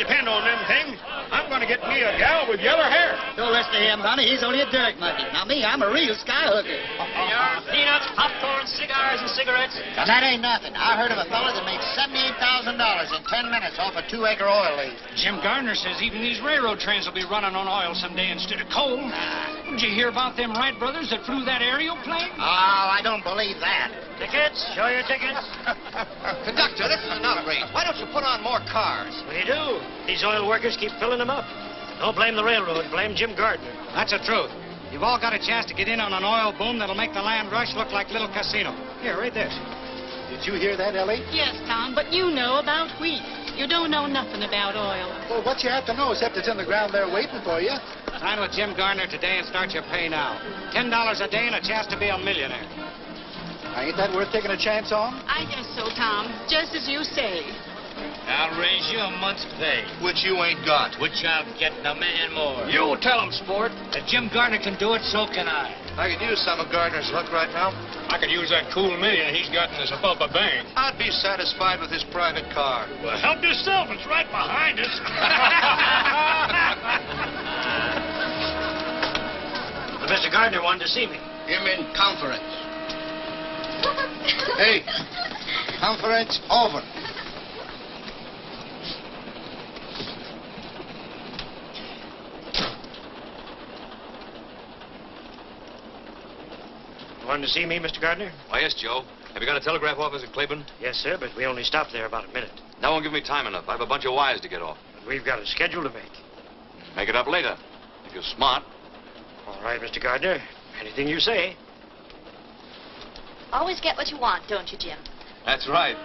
depend on them things. I'm going to get me a gal with yellow hair. Don't listen to him, honey. He's only a dirt monkey. Now, me, I'm a real skyhooker. Your peanuts, popcorn, cigars, and cigarettes. Now, that ain't nothing. I heard of a fella that made $78,000 in 10 minutes off a 2-acre oil lease. Jim Gardner says even these railroad trains will be running on oil someday instead of coal. Did you hear about them Wright brothers that flew that aerial plane? Oh, I don't believe that. Tickets? Show your tickets. Conductor, this is an outrage. Why don't you put on more cars? We do. These oil workers keep filling them up. Don't blame the railroad. Blame Jim Gardner. That's the truth. You've all got a chance to get in on an oil boom that'll make the land rush look like Little Casino. Here, read this. Did you hear that, Ellie? Yes, Tom, but you know about wheat. You don't know nothing about oil. Well, what you have to know, except it's in the ground there waiting for you. Sign with Jim Gardner today and start your pay now. $10 a day and a chance to be a millionaire. Now, ain't that worth taking a chance on? I guess so, Tom. Just as you say. I'll raise you a month's pay. Which you ain't got. Which I'm getting $1 million more. You tell him, sport. If Jim Gardner can do it, so can I. I could use some of Gardner's luck right now. I could use that cool $1 million he's got in the Sapulpa bank. I'd be satisfied with his private car. Well, help yourself. It's right behind us. But Mr. Gardner wanted to see me. Him in conference. Hey, conference over. Wanted to see me, Mr. Gardner? Why, yes, Joe. Have you got a telegraph office at Claiborne? Yes, sir, but we only stopped there about a minute. That won't give me time enough. I have a bunch of wires to get off. But we've got a schedule to make. Make it up later. If you're smart. All right, Mr. Gardner. Anything you say. Always get what you want, don't you, Jim? That's right.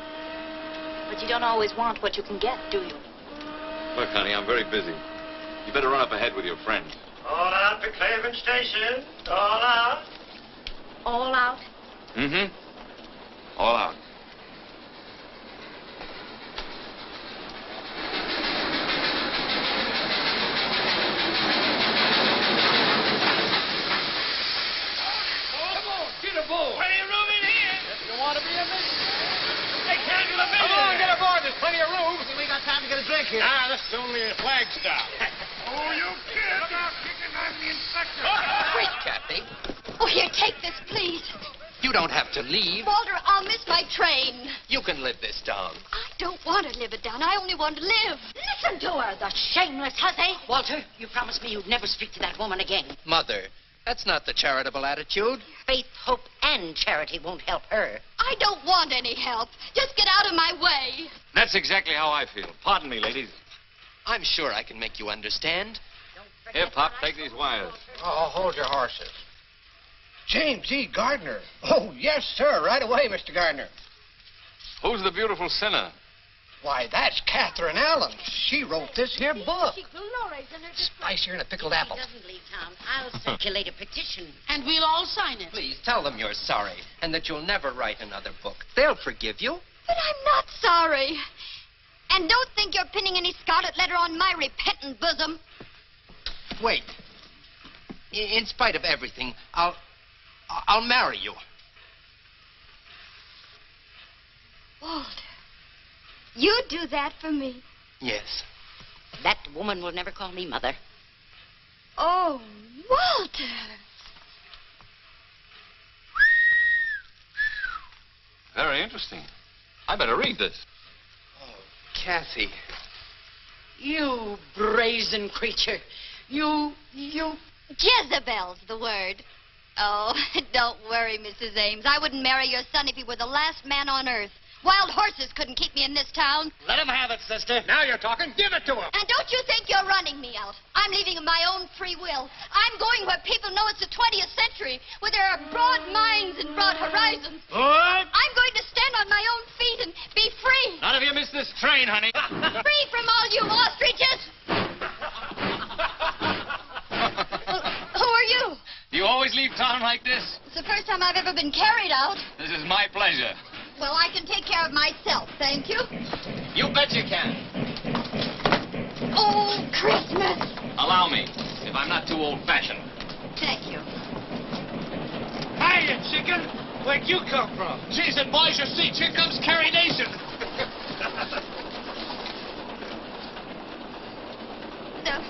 But you don't always want what you can get, do you? Look, honey, I'm very busy. You better run up ahead with your friends. All out to Claiborne Station. All out. All out? Mm-hmm. All out. Come on, get aboard. Plenty of room in here. If you want to be a millionaire. They can't get a millionaire. Come on, get aboard. There's plenty of room. We got time to get a drink here. Ah, this is only a flag stop. Oh, you kid. Look out, kicking. I'm the inspector. Wait, Kathy. Oh, here, take this, please. You don't have to leave. Walter, I'll miss my train. You can live this down. I don't want to live it down. I only want to live. Listen to her, the shameless hussy. Walter, you promised me you'd never speak to that woman again. Mother, that's not the charitable attitude. Faith, hope, and charity won't help her. I don't want any help. Just get out of my way. That's exactly how I feel. Pardon me, ladies. I'm sure I can make you understand. Here, Pop, take these wires. Oh, hold your horses. James E. Gardner. Oh, yes, sir. Right away, Mr. Gardner. Who's the beautiful sinner? Why, that's Catherine Allen. She wrote this here book. Spicier than a pickled apple. Doesn't leave town. I'll circulate a petition. And we'll all sign it. Please tell them you're sorry and that you'll never write another book. They'll forgive you. But I'm not sorry. And don't think you're pinning any scarlet letter on my repentant bosom. Wait. In spite of everything, I'll marry you. Walter, you do that for me? Yes. That woman will never call me mother. Oh, Walter. Very interesting. I better read this. Oh, Kathy. You brazen creature. You... Jezebel's the word. Oh, don't worry, Mrs. Ames. I wouldn't marry your son if he were the last man on earth. Wild horses couldn't keep me in this town. Let him have it, sister. Now you're talking. Give it to him. And don't you think you're running me out. I'm leaving of my own free will. I'm going where people know it's the 20th century, where there are broad minds and broad horizons. What? I'm going to stand on my own feet and be free. None of you miss this train, honey. Free from all you ostriches. Who are you? You always leave town like this? It's the first time I've ever been carried out. This is my pleasure. Well, I can take care of myself, thank you. You bet you can. Oh, Christmas. Allow me, if I'm not too old-fashioned. Thank you. Hiya, chicken. Where'd you come from? Geez, and boys, your seats. Here comes Carrie Nation.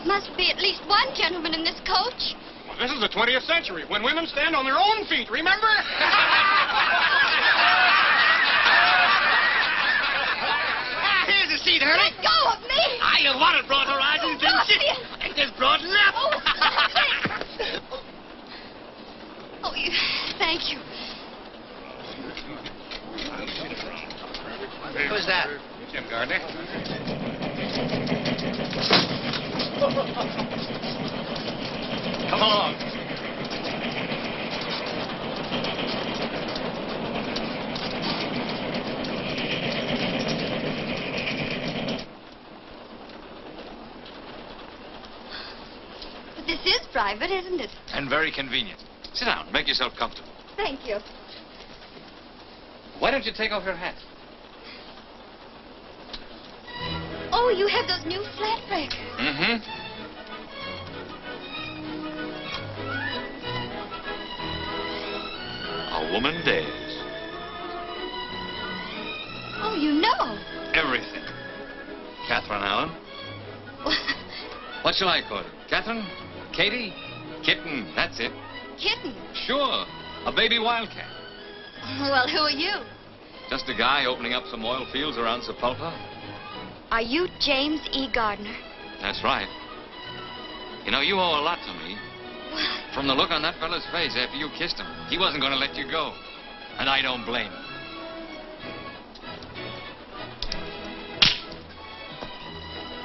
must be at least one gentleman in this coach. Well, this is the 20th century, when women stand on their own feet, remember? Here's a seat, Hurley. Let go of me! You wanted broad horizons, didn't you? Ain't this broad enough? Oh, thank you. Who's that? Jim Gardner. Come along. But this is private, isn't it? And very convenient. Sit down. Make yourself comfortable. Thank you. Why don't you take off your hat? Oh, you have those new flat breakers. Mm-hmm. A woman dares. Oh, you know. Everything. Catherine Allen. What shall I call her? Catherine? Katie? Kitten, that's it. Kitten. Sure. A baby wildcat. Well, who are you? Just a guy opening up some oil fields around Sapulpa. Are you James E. Gardner? That's right. You know, you owe a lot to me. What? From the look on that fella's face after you kissed him, he wasn't going to let you go. And I don't blame him.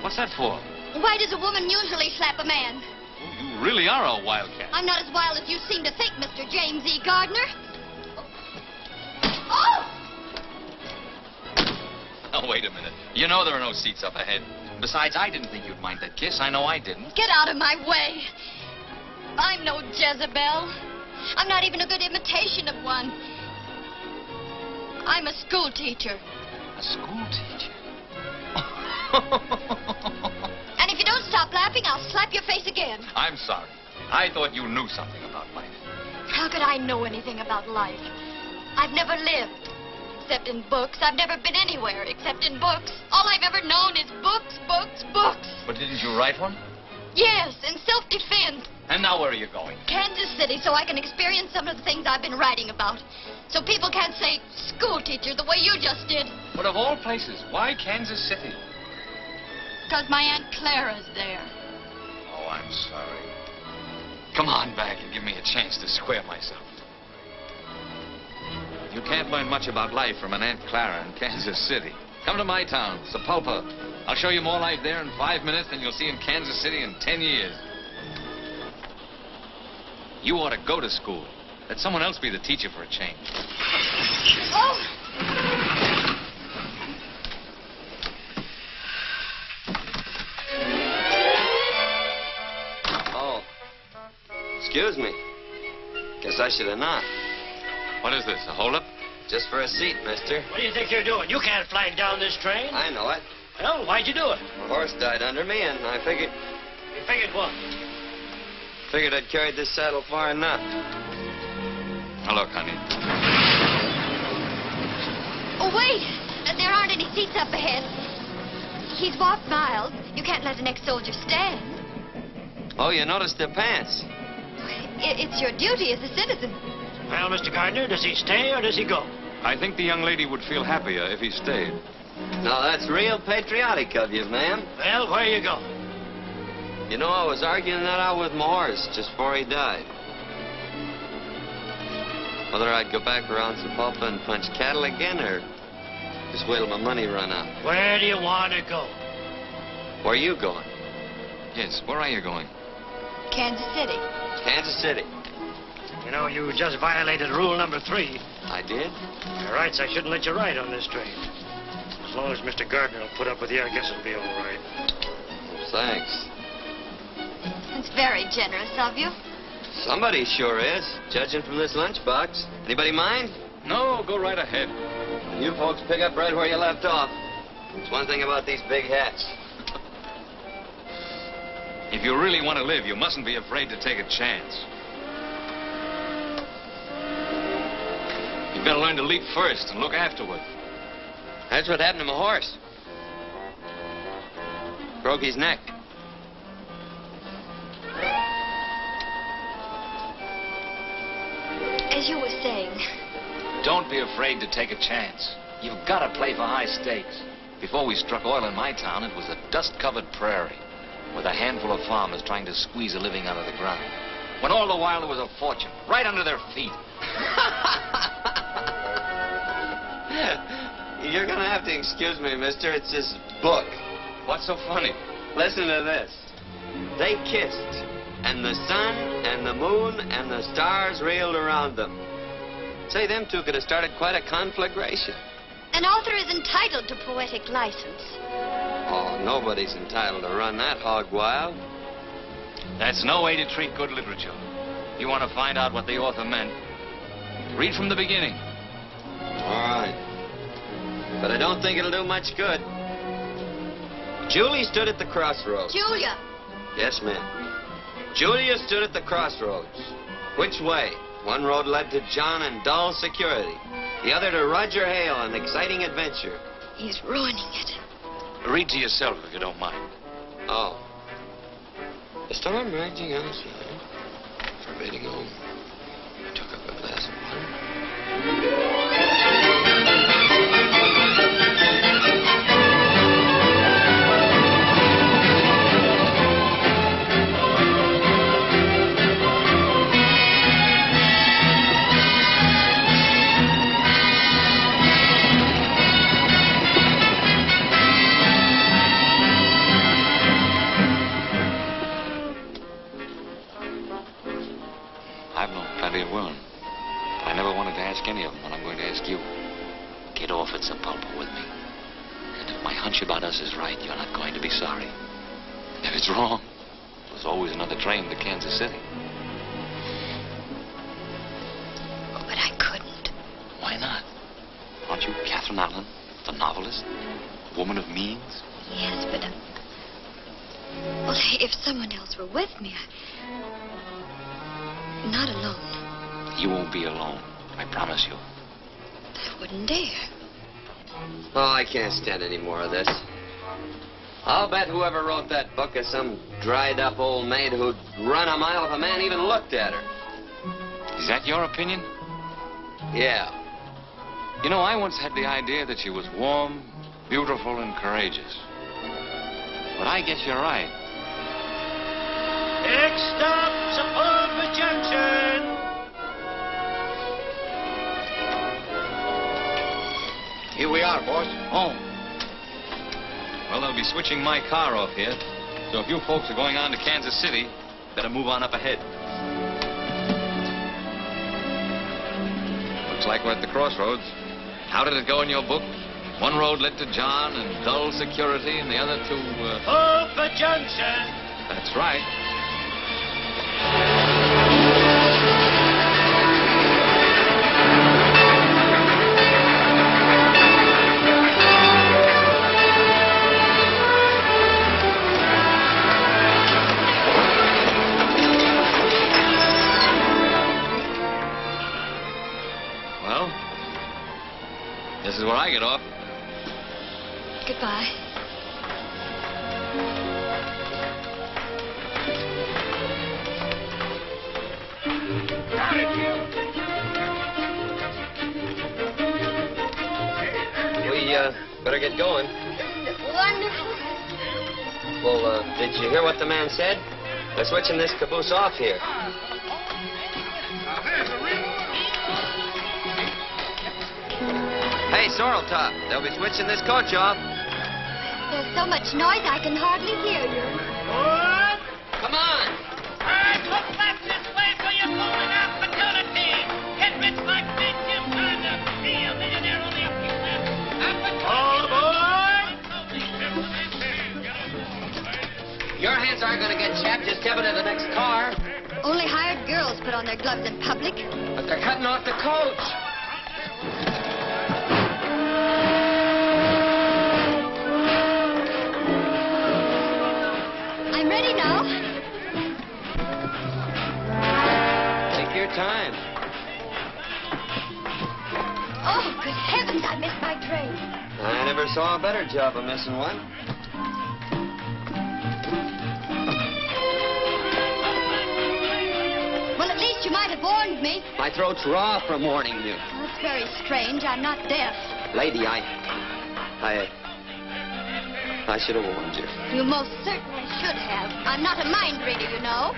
What's that for? Why does a woman usually slap a man? Oh, you really are a wildcat. I'm not as wild as you seem to think, Mr. James E. Gardner. Oh! Oh, wait a minute. You know there are no seats up ahead. Besides, I didn't think you'd mind that kiss. I know I didn't. Get out of my way. I'm no Jezebel. I'm not even a good imitation of one. I'm a school teacher. A school teacher? And if you don't stop laughing, I'll slap your face again. I'm sorry. I thought you knew something about life. How could I know anything about life? I've never lived, except in books. I've never been anywhere except in books. All I've ever known is books, books, books. But didn't you write one? Yes, in self-defense. And now where are you going? Kansas City, so I can experience some of the things I've been writing about. So people can't say school teacher the way you just did. But of all places, why Kansas City? Because my Aunt Clara's there. Oh, I'm sorry. Come on back and give me a chance to square myself. You can't learn much about life from an Aunt Clara in Kansas City. Come to my town, Sapulpa. I'll show you more life there in 5 minutes than you'll see in Kansas City in 10 years. You ought to go to school. Let someone else be the teacher for a change. Oh! Oh. Excuse me. Guess I should have knocked. What is this, a holdup? Just for a seat, mister. What do you think you're doing? You can't flag down this train. I know it. Well, why'd you do it? My horse died under me, and I figured You figured what? I'd carried this saddle far enough. Now, look, honey. Oh, wait! There aren't any seats up ahead. He's walked miles. You can't let an ex-soldier stand. Oh, you noticed their pants. It's your duty as a citizen. Well, Mr. Gardner, does he stay or does he go? I think the young lady would feel happier if he stayed. Now, that's real patriotic of you, ma'am. Well, where you go? You know, I was arguing that out with my horse just before he died. Whether I'd go back around Sapulpa and punch cattle again, or just wait till my money run out. Where do you want to go? Where are you going? Yes, where are you going? Kansas City. Kansas City. You know, you just violated rule number 3. I did? By rights, I shouldn't let you ride on this train. As long as Mr. Gardner will put up with you, I guess it'll be all right. Thanks. It's very generous of you. Somebody sure is, judging from this lunchbox. Anybody mind? No, go right ahead. You folks pick up right where you left off. There's one thing about these big hats. If you really want to live, you mustn't be afraid to take a chance. You better learn to leap first and look afterward. That's what happened to my horse. Broke his neck. As you were saying. Don't be afraid to take a chance. You've got to play for high stakes. Before we struck oil in my town, it was a dust-covered prairie with a handful of farmers trying to squeeze a living out of the ground. When all the while there was a fortune right under their feet. You're gonna have to excuse me, mister. It's this book. What's so funny? Listen to this. They kissed, and the sun and the moon and the stars reeled around them. Say, them two could have started quite a conflagration. An author is entitled to poetic license. Oh, nobody's entitled to run that hog wild. That's no way to treat good literature. You want to find out what the author meant? Read from the beginning. All right. But I don't think it'll do much good. Julie stood at the crossroads. Julia. Yes, ma'am. Julia stood at the crossroads. Which way? One road led to John and dull security. The other to Roger Hale and exciting adventure. He's ruining it. Read to yourself if you don't mind. Oh. The storm raging outside. Forbidding home. I took up a glass of water. I've known plenty of women, but I never wanted to ask any of them what I'm going to ask you. Get off at Sapulpa with me. And if my hunch about us is right, you're not going to be sorry. If it's wrong, there's always another train to Kansas City. Oh, but I couldn't. Why not? Aren't you Catherine Allen, the novelist? A woman of means? Yes, but... well, if someone else were with me, not alone. You won't be alone. I promise you. I wouldn't dare. Oh, I can't stand any more of this. I'll bet whoever wrote that book is some dried-up old maid who'd run a mile if a man even looked at her. Is that your opinion? Yeah. You know, I once had the idea that she was warm, beautiful, and courageous. But I guess you're right. Next stop, Sapulpa Junction. Here we are, boss. Oh. Well, they'll be switching my car off here. So if you folks are going on to Kansas City, better move on up ahead. Looks like we're at the crossroads. How did it go in your book? One road led to John and dull security, and the other to, Sapulpa Junction. That's right. Well, this is where I get off. Goodbye. We, better get going. Wonderful. Well, did you hear what the man said? They're switching this caboose off here. Hey, Sorrel Top, they'll be switching this coach off. There's so much noise I can hardly hear you. Come on. Look back this way for your golden opportunity. Get rich like this, you kind of be a millionaire only a few minutes. All aboard! Your hands aren't going to get chapped. Just step into the next car. Only hired girls put on their gloves in public. But they're cutting off the coach. I'm ready now. Take your time. Oh, good heavens, I missed my train. I never saw a better job of missing one. Well, at least you might have warned me. My throat's raw from warning you. Oh, it's very strange. I'm not deaf. Lady, I should have warned you. You most certainly should have. I'm not a mind reader, you know.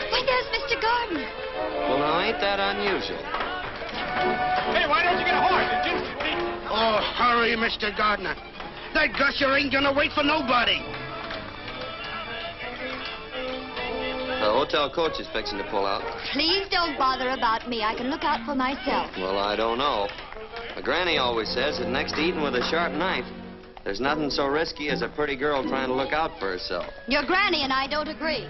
Why, there's Mr. Gardner. Well, now, ain't that unusual? Hey, why don't you get a horse? Oh, hurry, Mr. Gardner. That gusher ain't gonna wait for nobody. The hotel coach is fixing to pull out. Please don't bother about me. I can look out for myself. Well, I don't know. My granny always says that next to eating with a sharp knife, there's nothing so risky as a pretty girl trying to look out for herself. Your granny and I don't agree.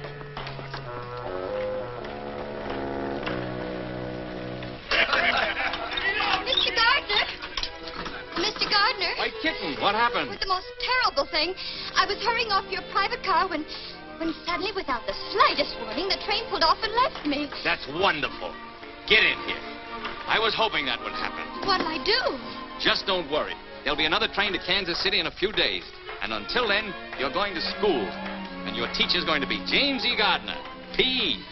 Mr. Gardner! Mr. Gardner! White kitten, what happened? It was the most terrible thing. I was hurrying off your private car when suddenly, without the slightest warning, the train pulled off and left me. That's wonderful. Get in here. I was hoping that would happen. What'll I do? Just don't worry. There'll be another train to Kansas City in a few days. And until then, you're going to school. And your teacher's going to be James E. Gardner, P.E.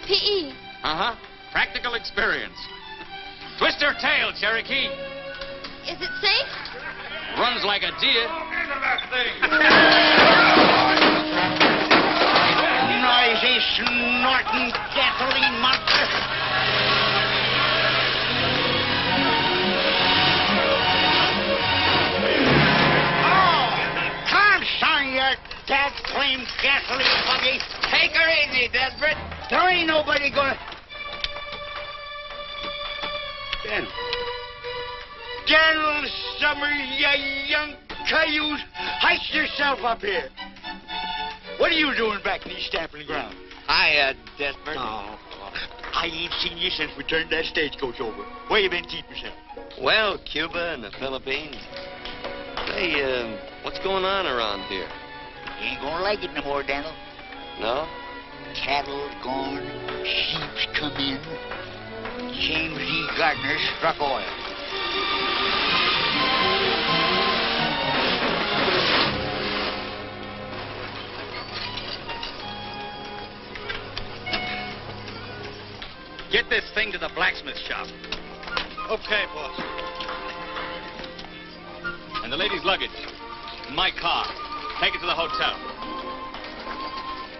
P.E.? Uh-huh. Practical experience. Twist her tail, Cherokee. Is it safe? Runs like a deer. Noisy, snorting gasoline monster. Your dad claimed gasoline buggy. Take her easy, Desperate. There ain't nobody gonna... General Summers, you young cayuse, heist yourself up here. What are you doing back in these stamping ground? Hiya, Desperate. Oh, I ain't seen you since we turned that stagecoach over. Where you been keeping yourself? Well, Cuba and the Philippines. Say, what's going on around here? You ain't gonna like it no more, Daniel. No? Cattle gone, sheep's come in. James E. Gardner struck oil. Get this thing to the blacksmith shop. Okay, boss. And the lady's luggage. In my car. Take it to the hotel.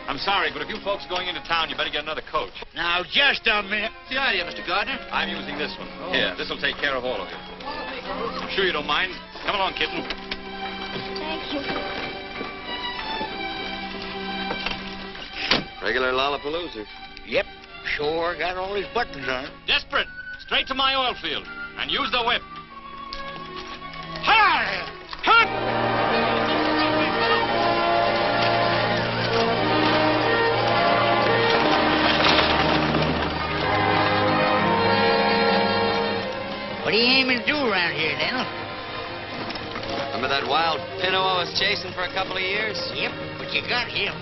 I'm sorry, but if you folks are going into town, you better get another coach. Now, just a minute. What's the idea, Mr. Gardner? I'm using this one. Oh. Here, this'll take care of all of you. I'm sure you don't mind. Come along, kitten. Thank you. Regular Lollapalooza. Yep, sure got all his buttons on. Desperate. Straight to my oil field. And use the whip. Hi! Hut! What are you aiming to do around here, Daniel? Remember that wild pinto I was chasing for a couple of years? Yep, but you got him.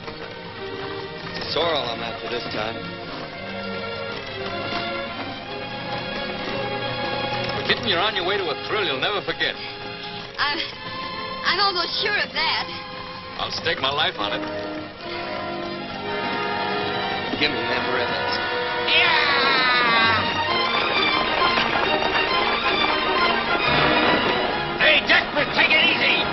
It's a sorrel I'm after this time. Well, kitten, you're on your way to a thrill you'll never forget. I'm almost sure of that. I'll stake my life on it. Give me them ribbons. Hey, Desperate, take it easy.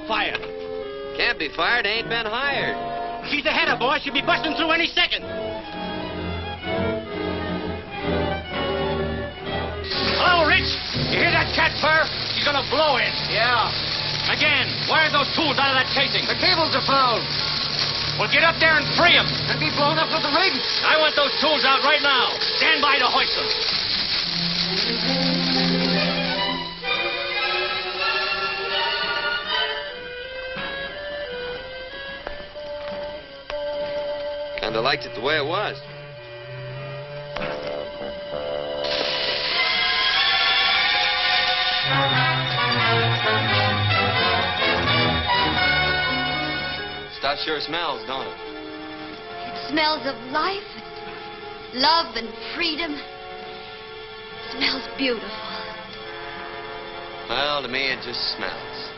Fired. Can't be fired, ain't been hired. She's ahead of boy. She'll be busting through any second. Hello, Rich. You hear that cat purr? She's gonna blow in. Yeah. Again, wire those tools out of that casing. The cables are blown. Well, get up there and free them. And be blown up with the rig. I want those tools out right now. Stand by to hoist them. And I liked it the way it was. stuff sure smells, don't it? It smells of life, love, and freedom. It smells beautiful. Well, to me, it just smells.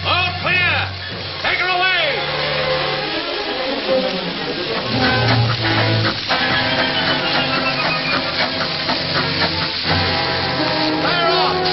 All clear! Take her away! Fire off!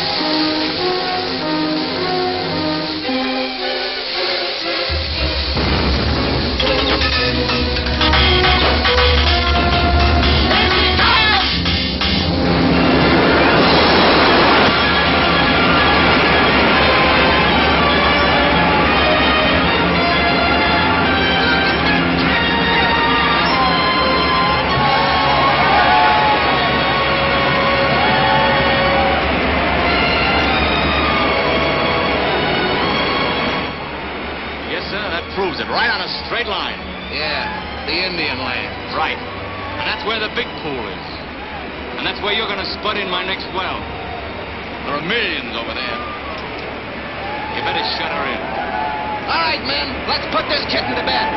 Proves it, right on a straight line. Yeah, the Indian land. Right. And that's where the big pool is. And that's where you're going to spud in my next well. There are millions over there. You better shut her in. All right, men, let's put this kitten to bed.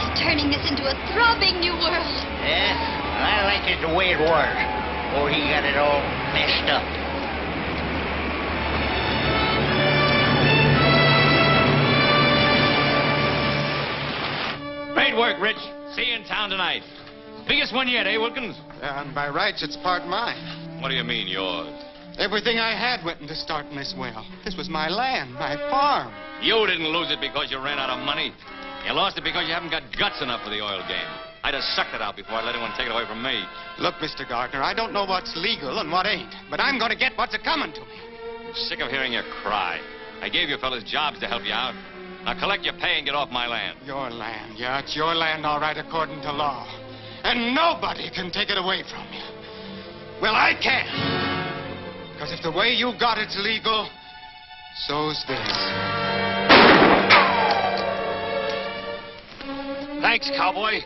He's turning this into a throbbing new world. Yeah, I like it the way it was, before he got it all messed up. Great work, Rich. See you in town tonight. Biggest one yet, eh, Wilkins? And by rights, it's part mine. What do you mean, yours? Everything I had went into starting this well. This was my land, my farm. You didn't lose it because you ran out of money. You lost it because you haven't got guts enough for the oil game. I'd have sucked it out before I let anyone take it away from me. Look, Mr. Gardner, I don't know what's legal and what ain't, but I'm going to get what's a-coming to me. I'm sick of hearing you cry. I gave you fellas jobs to help you out. Now collect your pay and get off my land. Your land, yeah, it's your land all right according to law. And nobody can take it away from you. Well, I can. Because if the way you got it's legal, so's this. Thanks, cowboy.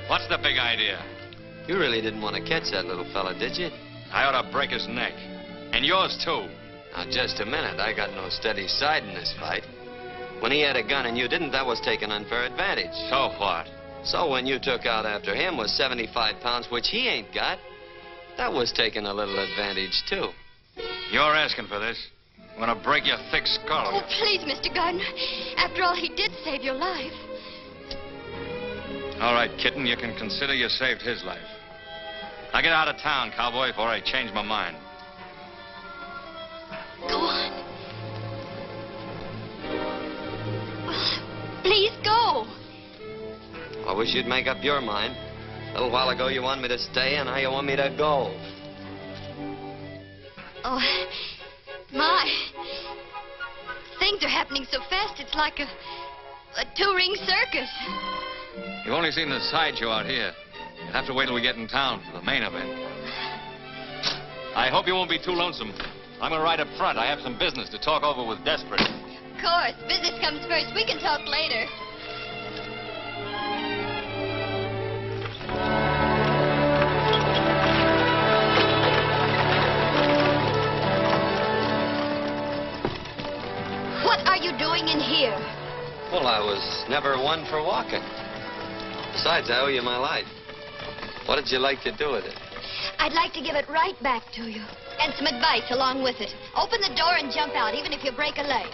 What's the big idea? You really didn't want to catch that little fella, did you? I ought to break his neck. And yours, too. Now, just a minute. I got no steady side in this fight. When he had a gun and you didn't, that was taking unfair advantage. So what? So when you took out after him with 75 pounds, which he ain't got, that was taking a little advantage, too. You're asking for this. I'm going to break your thick skull. Oh, please, Mr. Gardner. After all, he did save your life. All right, kitten, you can consider you saved his life. Now get out of town, cowboy, before I change my mind. Go on. Please go. I wish you'd make up your mind. A little while ago you wanted me to stay, and now you want me to go. Oh, my. Things are happening so fast, it's like a two-ring circus. You've only seen the sideshow out here. You'll have to wait till we get in town for the main event. I hope you won't be too lonesome. I'm going to ride up front. I have some business to talk over with Dispirit. Of course. Business comes first. We can talk later. What are you doing in here? Well, I was never one for walking. Besides, I owe you my life. What did you like to do with it? I'd like to give it right back to you. And some advice along with it. Open the door and jump out, even if you break a leg.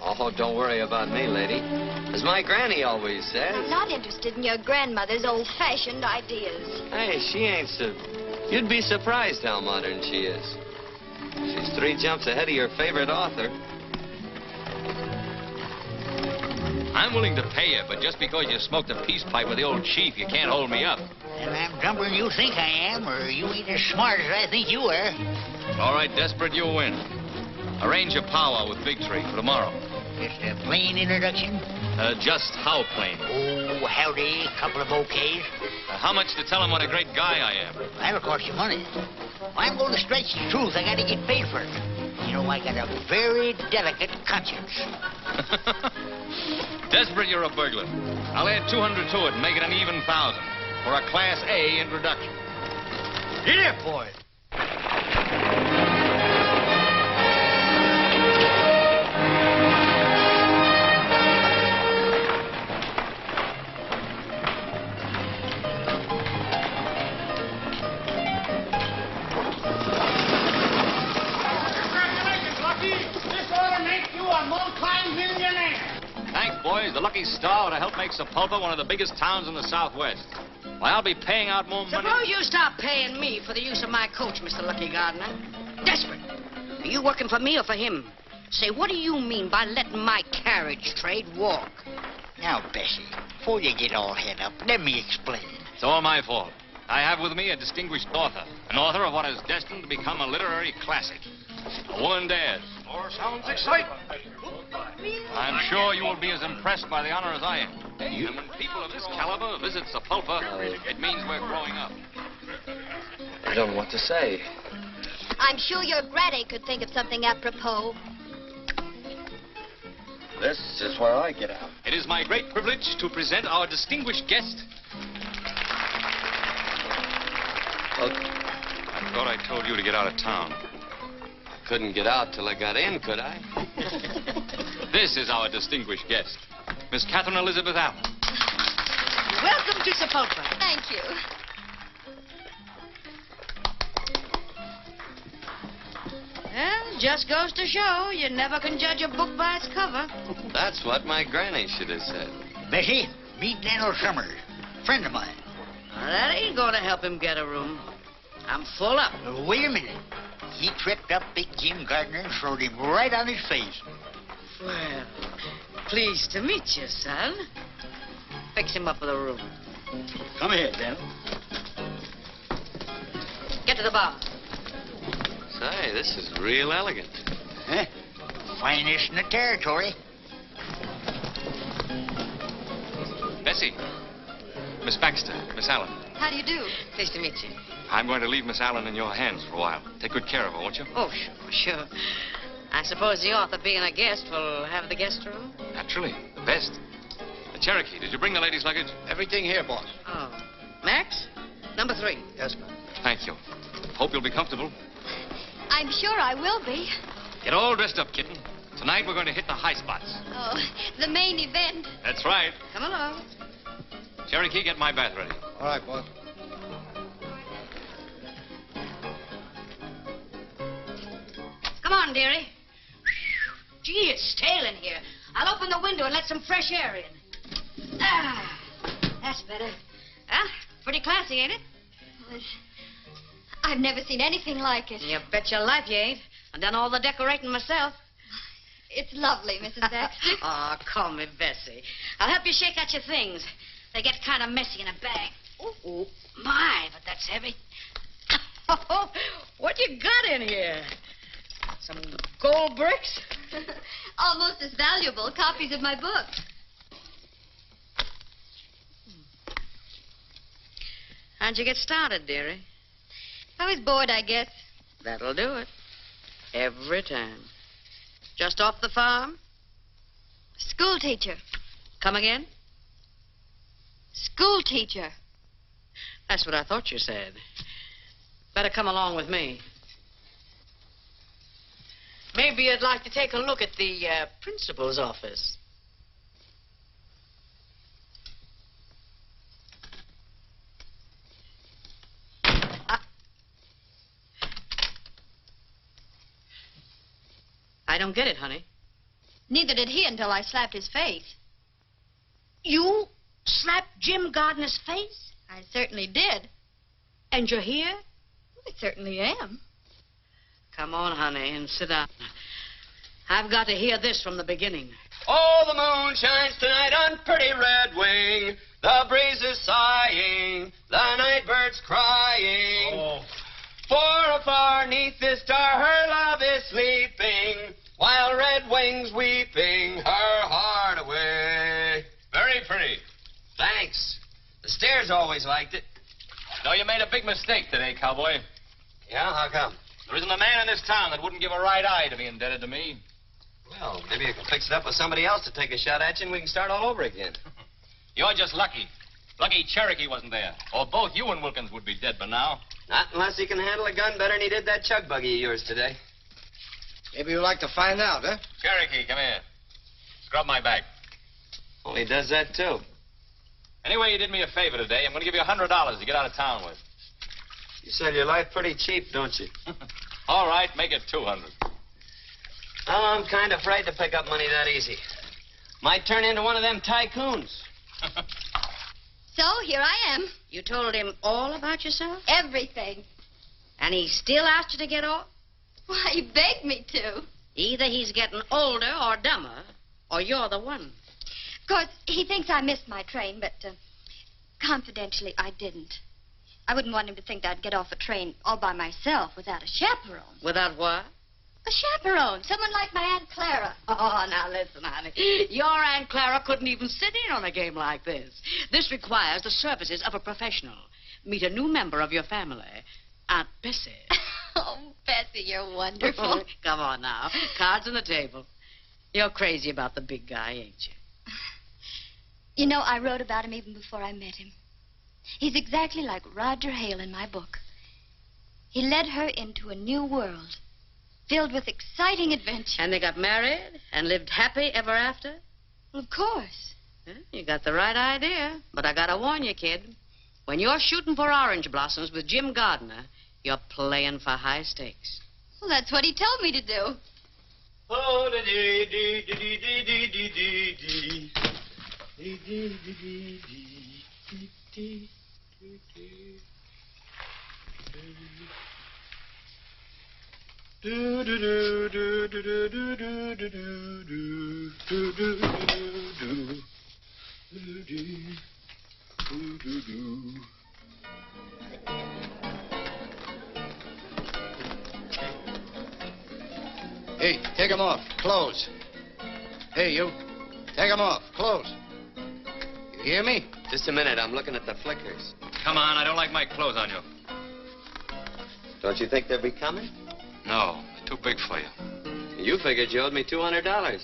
Oh, don't worry about me, lady. As my granny always says. I'm not interested in your grandmother's old-fashioned ideas. Hey, she ain't so... You'd be surprised how modern she is. She's 3 jumps ahead of your favorite author. I'm willing to pay you, but just because you smoked a peace pipe with the old chief, you can't hold me up. And I'm dumber than you think I am, or you ain't as smart as I think you are. All right, Dispirit, you win. Arrange a powwow with Big Tree for tomorrow. Just a plain introduction? Just how plain? Oh, howdy, couple of bouquets. How much to tell him what a great guy I am? That'll cost you money. I'm going to stretch the truth. I got to get paid for it. You know, I got a very delicate conscience. Dispirit, you're a burglar. I'll add 200 to it and make it an even 1,000 for a Class A introduction. Here, boy. Thanks, boys. The lucky star would have helped make Sapulpa one of the biggest towns in the Southwest. Why, I'll be paying out more money. Suppose you stop paying me for the use of my coach, Mr. Lucky Gardner. Desperate. Are you working for me or for him? Say, what do you mean by letting my carriage trade walk? Now, Bessie, before you get all head up, let me explain. It's all my fault. I have with me a distinguished author, an author of what is destined to become a literary classic. A woman dares. More sounds exciting. I'm sure you will be as impressed by the honor as I am. And when people of this caliber visit Sapulpa, it means we're growing up. I don't know what to say. I'm sure your granny could think of something apropos. This is where I get out. It is my great privilege to present our distinguished guest. I thought I told you to get out of town. Couldn't get out till I got in, could I? This is our distinguished guest, Miss Catherine Elizabeth Allen. Welcome to Sapulpa. Thank you. Well, just goes to show you never can judge a book by its cover. That's what my granny should have said. Bessie, meet Daniel Summers, friend of mine. Now, that ain't going to help him get a room. I'm full up. Wait a minute. He tripped up big Jim Gardner and throwed him right on his face. Well, pleased to meet you, son. Fix him up with a room. Come here, Dan. Get to the bar. Say, this is real elegant. Huh? Finest in the territory. Bessie, Miss Baxter, Miss Allen. How do you do? Pleased to meet you. I'm going to leave Miss Allen in your hands for a while. Take good care of her, won't you? Oh, sure. I suppose the author, being a guest, will have the guest room? Naturally. The best. The Cherokee, did you bring the ladies' luggage? Everything here, boss. Oh. Max? Number 3. Yes, ma'am. Thank you. Hope you'll be comfortable. I'm sure I will be. Get all dressed up, kitten. Tonight we're going to hit the high spots. Oh, the main event. That's right. Come along. Cherokee, get my bath ready. All right, boss. Come on, dearie. Gee, it's stale in here. I'll open the window and let some fresh air in. Ah, that's better. Huh? Pretty classy, ain't it? I've never seen anything like it. You bet your life you ain't. I've done all the decorating myself. It's lovely, Mrs. Baxter. Oh, call me Bessie. I'll help you shake out your things. They get kind of messy in a bag. Oh, my, but that's heavy. Oh, what you got in here? Some gold bricks? Almost as valuable copies of my book. How'd you get started, dearie? I was bored, I guess. That'll do it. Every time. Just off the farm? School teacher. Come again? School teacher. That's what I thought you said. Better come along with me. Maybe you'd like to take a look at the principal's office. I don't get it, honey. Neither did he until I slapped his face. You slapped Jim Gardner's face? I certainly did. And you're here? I certainly am. Come on, honey, and sit down. I've got to hear this from the beginning. Oh, the moon shines tonight on pretty Red Wing. The breeze is sighing, the night bird's crying. Oh. For afar neath this star her love is sleeping, while Red Wing's weeping her heart away. Very pretty. Thanks. The stairs always liked it. No, you made a big mistake today, cowboy. Yeah, how come? There isn't a man in this town that wouldn't give a right eye to be indebted to me. Well, maybe you can fix it up with somebody else to take a shot at you and we can start all over again. You're just lucky. Lucky Cherokee wasn't there. Or both you and Wilkins would be dead by now. Not unless he can handle a gun better than he did that chug buggy of yours today. Maybe you'd like to find out, huh? Cherokee, come here. Scrub my back. Well, he does that, too. Anyway, you did me a favor today. I'm going to give you $100 to get out of town with. You sell your life pretty cheap, don't you? All right, make it 200. Oh, I'm kind of afraid to pick up money that easy. Might turn into one of them tycoons. So, here I am. You told him all about yourself? Everything. And he still asked you to get off? Why, he begged me to. Either he's getting older or dumber, or you're the one. Of course, he thinks I missed my train, but confidentially, I didn't. I wouldn't want him to think I'd get off a train all by myself without a chaperone. Without what? A chaperone. Someone like my Aunt Clara. Oh, now listen, honey. Your Aunt Clara couldn't even sit in on a game like this. This requires the services of a professional. Meet a new member of your family, Aunt Bessie. Oh, Bessie, you're wonderful. Come on now. Cards on the table. You're crazy about the big guy, ain't you? You know, I wrote about him even before I met him. He's exactly like Roger Hale in my book. He led her into a new world, filled with exciting adventure. And they got married and lived happy ever after? Well, of course. You got the right idea. But I gotta warn you, kid. When you're shooting for orange blossoms with Jim Gardner, you're playing for high stakes. Well, that's what he told me to do. Oh, da dee dee dee dee dee dee dee dee dee. Dee dee dee dee dee dee dee dee. Do do do do do do do do do do do do do do do. Hey, take them off. Clothes. Hey, you. Take them off. Clothes. You hear me? Just a minute. I'm looking at the flickers. Come on, I don't like my clothes on you. Don't you think they'll be coming? No, they're too big for you. You figured you owed me $200. I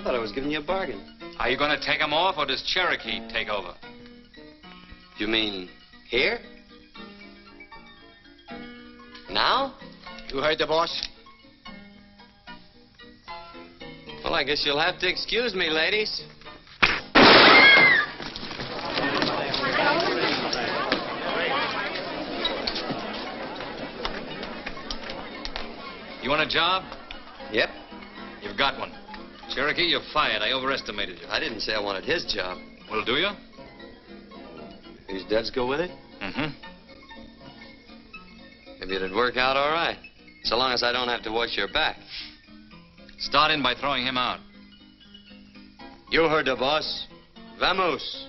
thought I was giving you a bargain. Are you going to take them off, or does Cherokee take over? You mean here? Now? You heard the boss? Well, I guess you'll have to excuse me, ladies. You want a job? Yep. You've got one. Cherokee, you're fired. I overestimated you. I didn't say I wanted his job. Well, do you? These devs go with it? Mm-hmm. Maybe it'd work out all right. So long as I don't have to watch your back. Start in by throwing him out. You heard the boss. Vamos.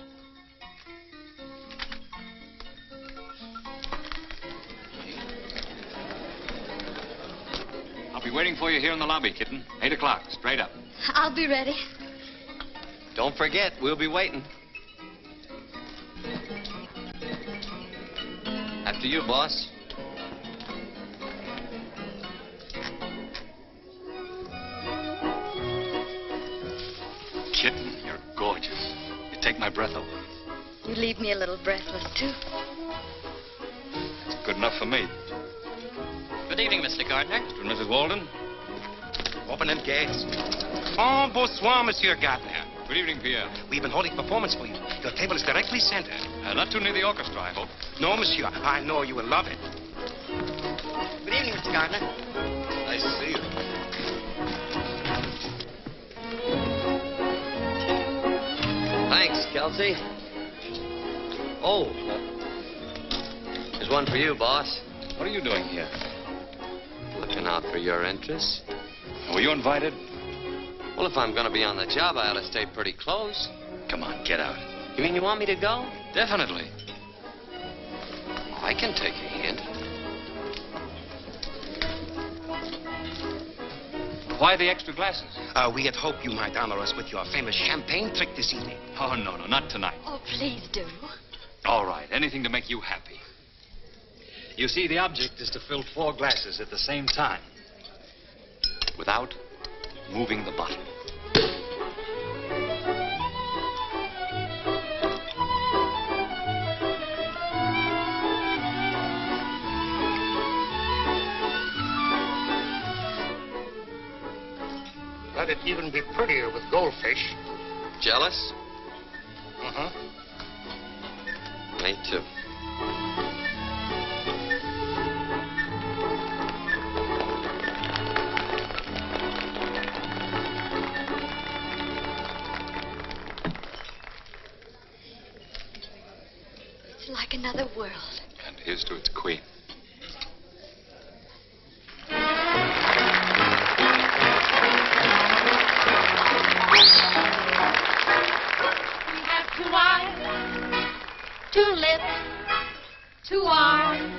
I'll be waiting for you here in the lobby, kitten. 8 o'clock, straight up. I'll be ready. Don't forget, we'll be waiting. After you, boss. Kitten, you're gorgeous. You take my breath away. You leave me a little breathless, too. Good enough for me. Good evening, Mr. Gardner. Mr. and Mrs. Walden. Open them gates. Oh, bonsoir, Monsieur Gardner. Good evening, Pierre. We've been holding performance for you. Your table is directly centered. Not too near the orchestra, I hope. No, monsieur. I know you will love it. Good evening, Mr. Gardner. Nice to see you. Thanks, Kelsey. Oh, there's one for you, boss. What are you doing here? Looking out for your interests. Were you invited? Well, if I'm going to be on the job, I ought to stay pretty close. Come on, get out. You mean you want me to go? Definitely. I can take a hint. Why the extra glasses? We had hoped you might honor us with your famous champagne trick this evening. Oh, no, not tonight. Oh, please do. All right, anything to make you happy. You see, the object is to fill 4 glasses at the same time without moving the bottle. thought it'd even be prettier with goldfish. Jealous? Uh-huh. Me too. It's like another world. And here's to its queen. Two eyes, two lips, two arms,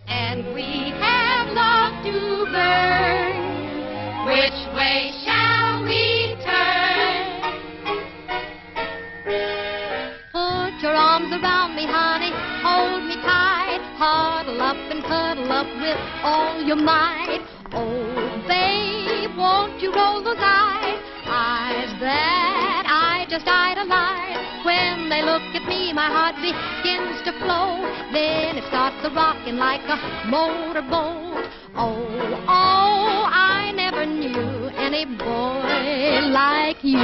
and we have love to burn. Which way shall we turn? Put your arms around me, honey, hold me tight, huddle up and cuddle up with all your might. Oh, babe, won't you roll those eyes that I just idolize. When they look at me, my heart begins to flow. Then it starts a-rocking like a motorboat. Oh, oh, I never knew any boy like you.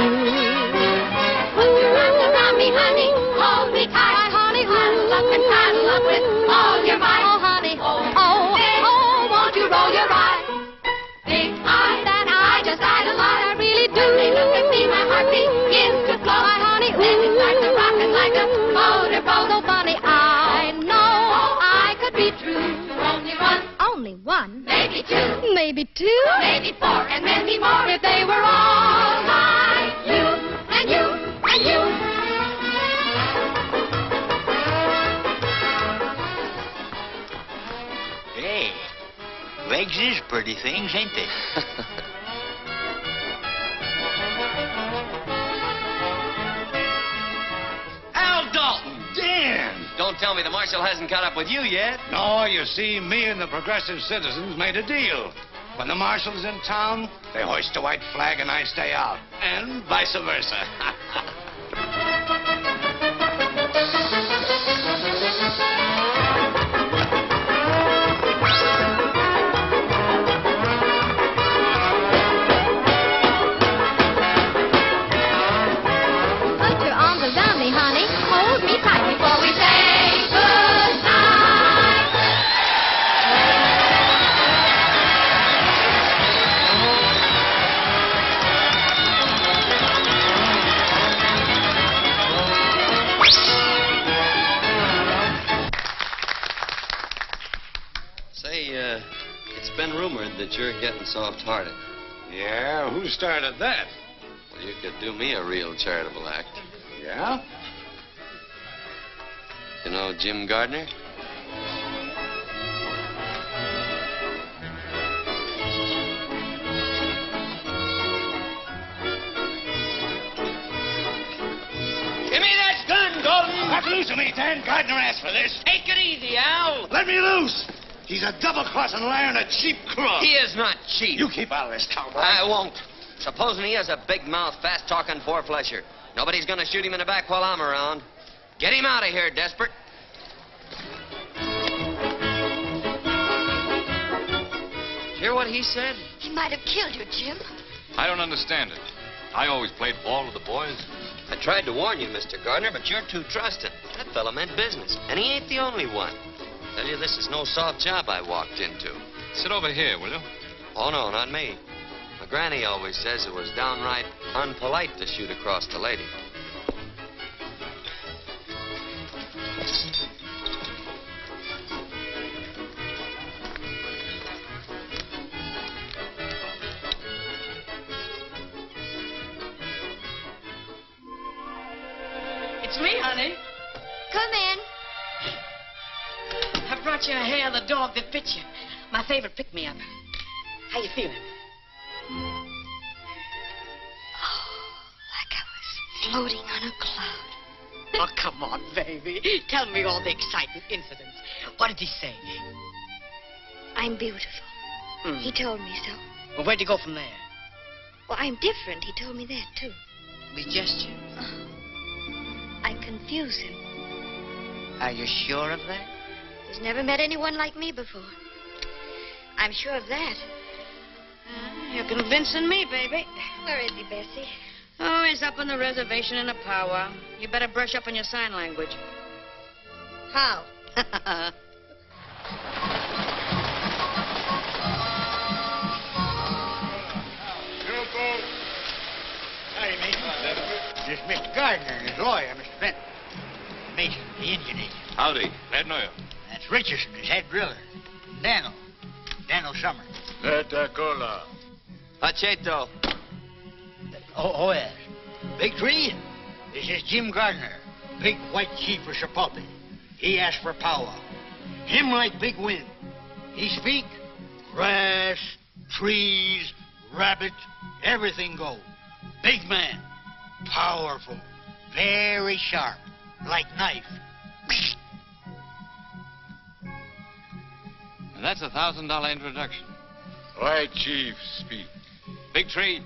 Put your arms around me, honey, hold me tight, honey, huddle up and cuddle up with all your might. Oh, honey, oh, won't you roll your eyes? Big eyes that I just idolize. I really do. When they look at me, my heart begins to flow. My honey, then it starts a-rocking like a motorboat. So funny, I know I could be true. Only one. Only one. Maybe two. Maybe two. Maybe four, and maybe more if they were all like you and you and you. Hey, legs is pretty things, ain't they? Al Dalton! Dan! Don't tell me the marshal hasn't caught up with you yet. No, you see, me and the progressive citizens made a deal. When the marshal's in town, they hoist a white flag and I stay out. And vice versa. Put your arms around me, honey. Hold me tight before we say goodnight. Say, it's been rumored that you're getting soft-hearted. Yeah, who started that? Well, you could do me a real charitable act. Yeah? You know Jim Gardner? Give me that gun, Golden! Let loose of me, Dan. Gardner asked for this. Take it easy, Al. Let me loose! He's a double-crossing liar and a cheap crook. He is not cheap. You keep out of this, cowboy. I won't. Supposing he has a big mouth, fast-talking four-flesher. Nobody's gonna shoot him in the back while I'm around. Get him out of here, Desperate. Hear what he said? He might have killed you, Jim. I don't understand it. I always played ball with the boys. I tried to warn you, Mr. Gardner, but you're too trusting. That fella meant business, and he ain't the only one. Tell you, this is no soft job I walked into. Sit over here, will you? Oh, no, not me. My granny always says it was downright unpolite to shoot across the lady. It's me, honey. Come in. I brought you a hair of the dog that bit you. My favorite pick-me-up. How you feeling? Like I was floating on a cloud. Oh, come on, baby. Tell me all the exciting incidents. What did he say? I'm beautiful. He told me so. Well, where'd you go from there? Well, I'm different. He told me that, too. We gesture. I confuse him. Are you sure of that? He's never met anyone like me before. I'm sure of that. You're convincing me, baby. Where is he, Bessie? Oh, he's up on the reservation in a powwow. You better brush up on your sign language. How? Howdy, mate. This is Mr. Gardner and his lawyer, Mr. Benton. Mason, the engine agent. Howdy. Glad to know you. That's Richardson, his head driller. Daniel Summer. Cola. Pacheto. Oh, yes. Big Tree, this is Jim Gardner, big white chief of Sapulpa. He asked for powwow. Him like big wind. He speak, grass, trees, rabbit, everything go. Big man, powerful, very sharp, like knife. And that's $1,000 introduction. White chief speak. Big Tree,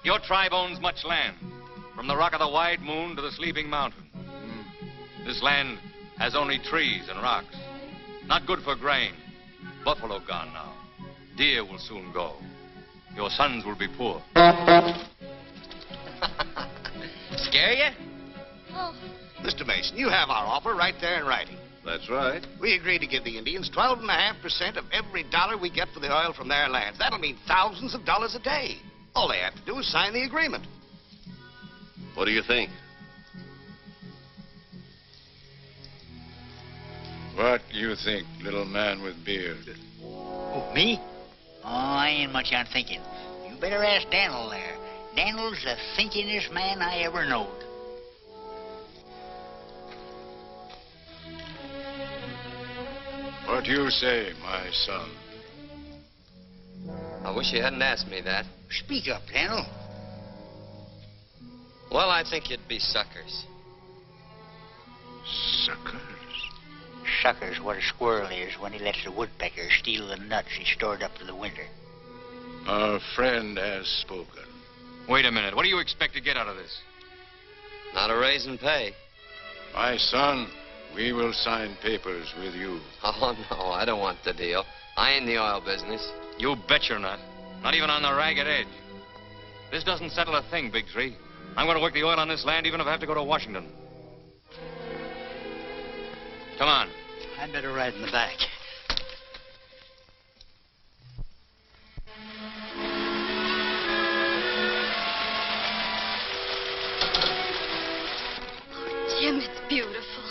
your tribe owns much land, from the rock of the wide moon to the sleeping mountain. This land has only trees and rocks. Not good for grain. Buffalo gone now. Deer will soon go. Your sons will be poor. Scare you? Oh. Mr. Mason, you have our offer right there in writing. That's right. We agreed to give the Indians 12.5% of every dollar we get for the oil from their lands. That'll mean thousands of dollars a day. All they have to do is sign the agreement. What do you think? What do you think, little man with beard? Oh, me? Oh, I ain't much on thinking. You better ask Daniel there. Daniel's the thinkingest man I ever knowed. What do you say, my son? I wish you hadn't asked me that. Speak up, Daniel. Well, I think you'd be suckers. Suckers? Sucker's what a squirrel is when he lets the woodpecker steal the nuts he stored up for the winter. Our friend has spoken. Wait a minute. What do you expect to get out of this? Not a raise in pay. My son, we will sign papers with you. Oh, no, I don't want the deal. I ain't in the oil business. You bet you're not. Not even on the ragged edge. This doesn't settle a thing, Big Tree. I'm going to work the oil on this land even if I have to go to Washington. Come on. I'd better ride in the back. Jim, it's beautiful.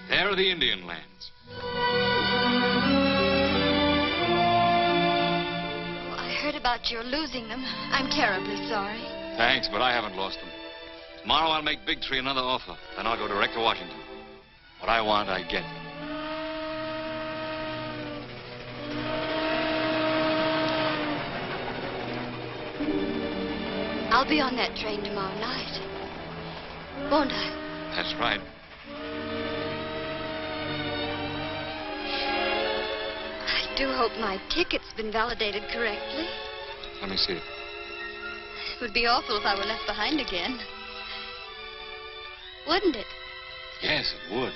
There are the Indian lands. Oh, I heard about your losing them. I'm terribly sorry. Thanks, but I haven't lost them. Tomorrow I'll make Big Tree another offer. Then I'll go direct to Washington. What I want, I get. I'll be on that train tomorrow night. Won't I? That's right. I do hope my ticket's been validated correctly. Let me see it. It would be awful if I were left behind again. Wouldn't it? Yes, it would.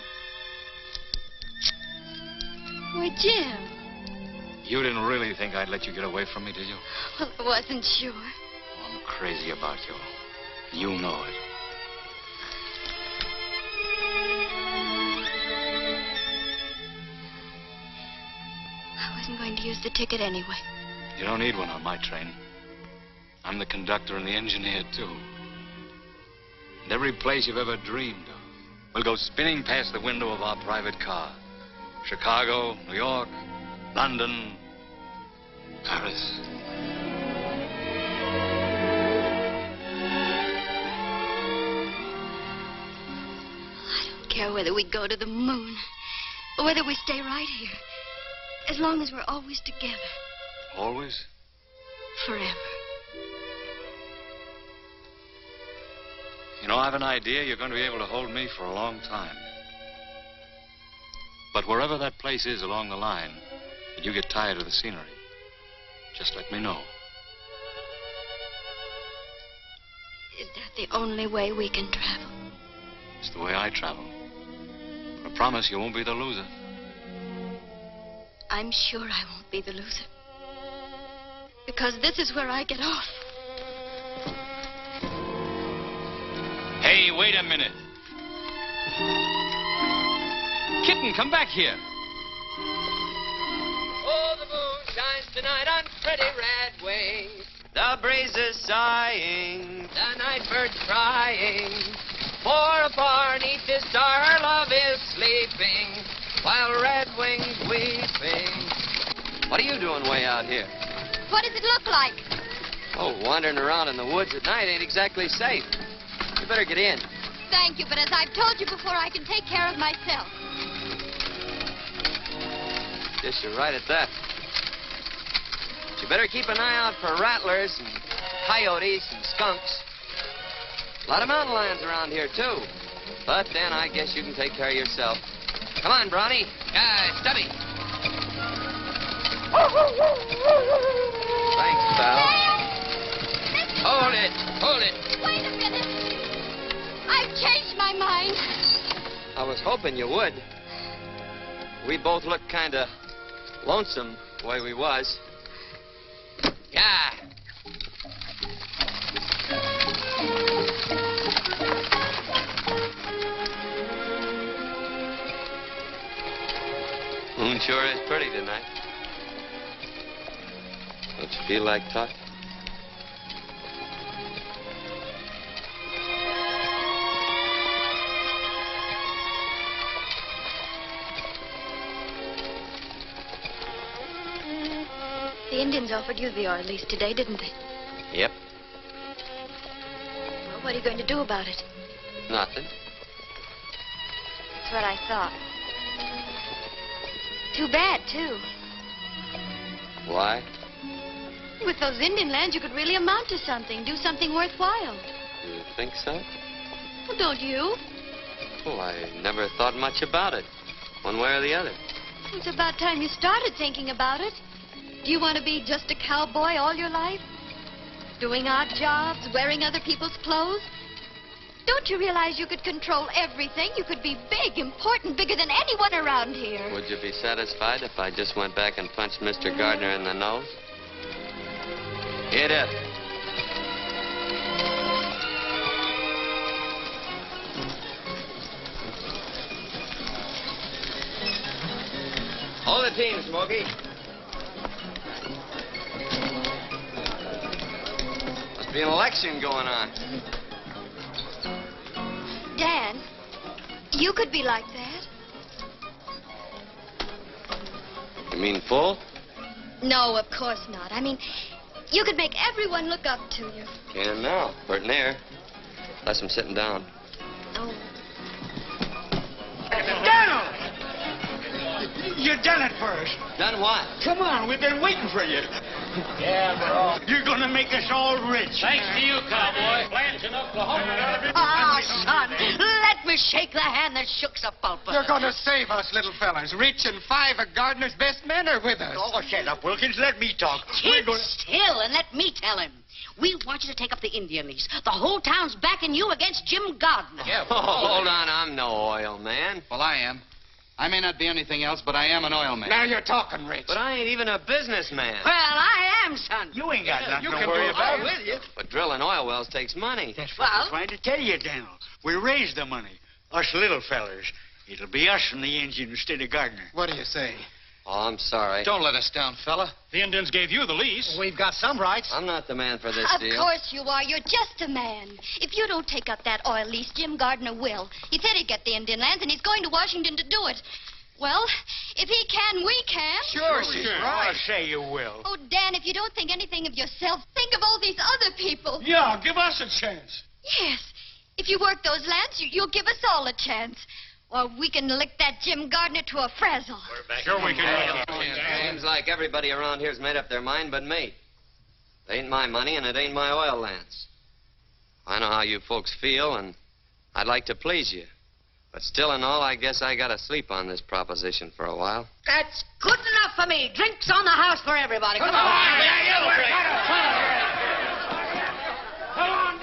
Why, Jim. You didn't really think I'd let you get away from me, did you? Well, I wasn't sure. I'm crazy about you. You know it. I wasn't going to use the ticket anyway. You don't need one on my train. I'm the conductor and the engineer, too. And every place you've ever dreamed of will go spinning past the window of our private car. Chicago, New York, London, Paris. I don't care whether we go to the moon or whether we stay right here. As long as we're always together. Always? Forever. You know, I've an idea you're going to be able to hold me for a long time. But wherever that place is along the line, and you get tired of the scenery, just let me know. Is that the only way we can travel? It's the way I travel. I promise you won't be the loser. I'm sure I won't be the loser. Because this is where I get off. Hey, wait a minute. Kitten, come back here. Oh, the moon shines tonight on pretty red wings. The breeze is sighing, the night bird's crying. For afar neath the star her love is sleeping, while red wings weeping. What are you doing way out here? What does it look like? Oh, wandering around in the woods at night ain't exactly safe. You better get in. Thank you, but as I've told you before, I can take care of myself. Guess you're right at that. But you better keep an eye out for rattlers and coyotes and skunks. A lot of mountain lions around here, too. But then I guess you can take care of yourself. Come on, Brawny. Stubby. Thanks, pal. Hold it. Wait a minute. I've changed my mind. I was hoping you would. We both looked kind of lonesome the way we was. Yeah. Moon sure is pretty tonight. Don't you feel like talking? The Indians offered you the oil lease today, didn't they? Yep. Well, what are you going to do about it? Nothing. That's what I thought. Too bad, too. Why? With those Indian lands, you could really amount to something, do something worthwhile. You think so? Well, don't you? Oh, I never thought much about it, one way or the other. It's about time you started thinking about it. Do you want to be just a cowboy all your life? Doing odd jobs, wearing other people's clothes? Don't you realize you could control everything? You could be big, important, bigger than anyone around here. Would you be satisfied if I just went back and punched Mr. Gardner in the nose? Get it. Hold the team, Smokey. Must be an election going on. Dan, you could be like that. You mean full? No, of course not. I mean, you could make everyone look up to you. Can now. Pert near. Unless I'm sitting down. Oh. Donald! You done it for us. Done what? Come on, we've been waiting for you. Yeah, bro. You're gonna make us all rich. Thanks to you, cowboy. Plants in Oklahoma. Ah, son, let me shake the hand that shook Sapulpa. You're going to save us, little fellas. Rich and 5 of Gardner's best men are with us. Oh, shut up, Wilkins. Let me talk. Keep still and let me tell him. We want you to take up the Indian lease. The whole town's backing you against Jim Gardner. Yeah, hold on. I'm no oil man. Well, I am. I may not be anything else, but I am an oil man. Now you're talking, Rich. But I ain't even a businessman. Well, I am, son. You ain't got nothing you to can worry do about. all with you. But drilling oil wells takes money. That's what I'm trying to tell you, Daniel. We raise the money. Us little fellers. It'll be us from the engine instead of Gardner. What do you say? Oh, I'm sorry. Don't let us down, fella. The Indians gave you the lease. We've got some rights. I'm not the man for this Of deal. course you are. You're just a man. If you don't take up that oil lease, Jim Gardner will. He said he'd get the Indian lands, and he's going to Washington to do it. Well, if he can, we can. Sure, she's right. I'll say you will. Oh, Dan, if you don't think anything of yourself, think of all these other people. Yeah, give us a chance. Yes. If you work those lands, you'll give us all a chance. Or we can lick that Jim Gardner to a frazzle. Sure we can. Seems like everybody around here's made up their mind but me. It ain't my money and it ain't my oil lands. I know how you folks feel, and I'd like to please you. But still and all, I guess I gotta sleep on this proposition for a while. That's good enough for me. Drinks on the house for everybody. Come on. Come on,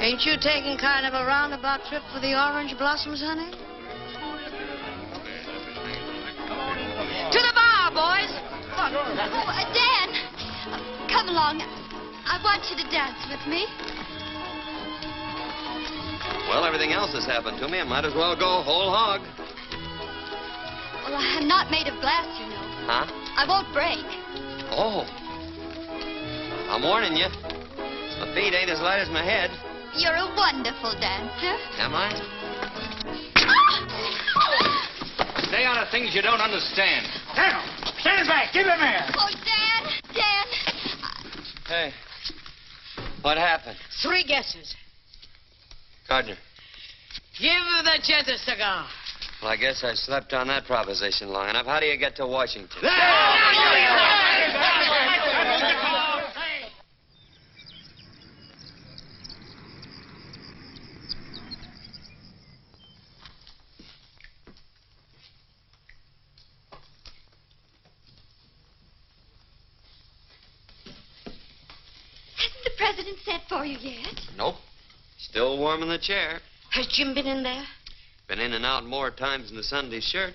Ain't you taking kind of a roundabout trip for the orange blossoms, honey? on. Oh, Dan, come along. I want you to dance with me. Well, everything else has happened to me. I might as well go whole hog. Well, I'm not made of glass, you know. Huh? I won't break. Oh. I'm warning you. My feet ain't as light as my head. You're a wonderful dancer. Am I? Stay out of things you don't understand. Now, stand back. Give him air. Oh, Dan. Dan. Hey. What happened? 3 guesses. Gardner. Give the gent a cigar. Well, I guess I slept on that proposition long enough. How do you get to Washington? Hasn't the president sent for you yet? Nope. Still warm in the chair. Has Jim been in there? Been in and out more times than the Sunday shirt.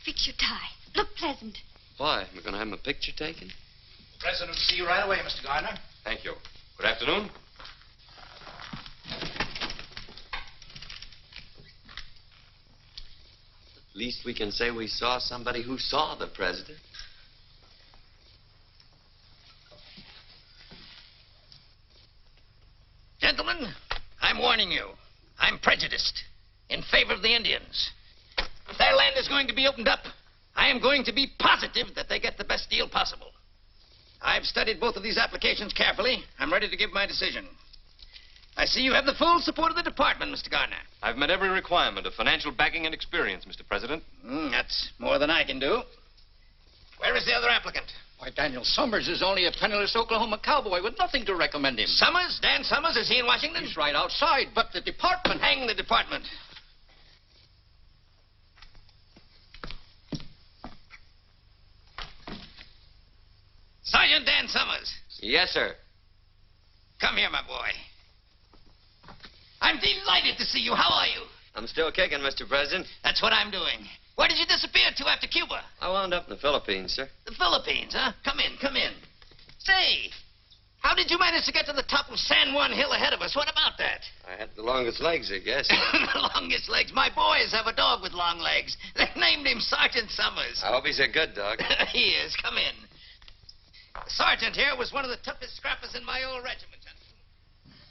Fix your tie. Look pleasant. Why? Am I going to have my picture taken? President will see you right away, Mr. Gardner. Thank you. Good afternoon. At least we can say we saw somebody who saw the president. Gentlemen, I'm warning you. I'm prejudiced in favor of the Indians. If their land is going to be opened up, I am going to be positive that they get the best deal possible. I've studied both of these applications carefully. I'm ready to give my decision. I see you have the full support of the department, Mr. Gardner. I've met every requirement of financial backing and experience, Mr. President. That's more than I can do. Where is the other applicant? Why, Daniel Summers is only a penniless Oklahoma cowboy with nothing to recommend him. Summers? Dan Summers? Is he in Washington? He's right outside, but the department... Hang the department. Sergeant Dan Summers. Yes, sir. Come here, my boy. I'm delighted to see you. How are you? I'm still kicking, Mr. President. That's what I'm doing. Where did you disappear to after Cuba? I wound up in the Philippines, sir. The Philippines, huh? Come in, come in. Say, how did you manage to get to the top of San Juan Hill ahead of us? What about that? I had the longest legs, I guess. The longest legs. My boys have a dog with long legs. They named him Sergeant Summers. I hope he's a good dog. He is. Come in. The sergeant here was one of the toughest scrappers in my old regiment.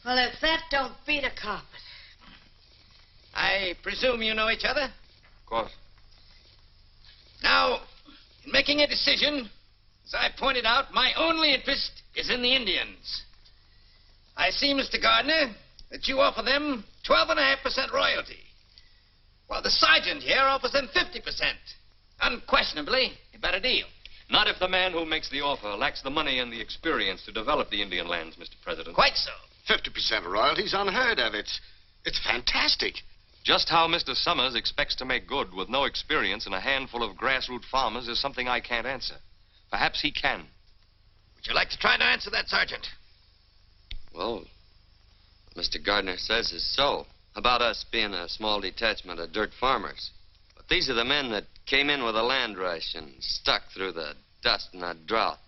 Well, if that don't beat a carpet. I presume you know each other? Of course. Now, in making a decision, as I pointed out, my only interest is in the Indians. I see, Mr. Gardner, that you offer them 12.5% royalty, while the sergeant here offers them 50%. Unquestionably, a better deal. Not if the man who makes the offer lacks the money and the experience to develop the Indian lands, Mr. President. Quite so. 50% royalty's unheard of. It's fantastic. Just how Mr. Summers expects to make good with no experience and a handful of grassroots farmers is something I can't answer. Perhaps he can. Would you like to try to answer that, Sergeant? Well, what Mr. Gardner says is so. About us being a small detachment of dirt farmers. But these are the men that came in with a land rush and stuck through the dust and that drought.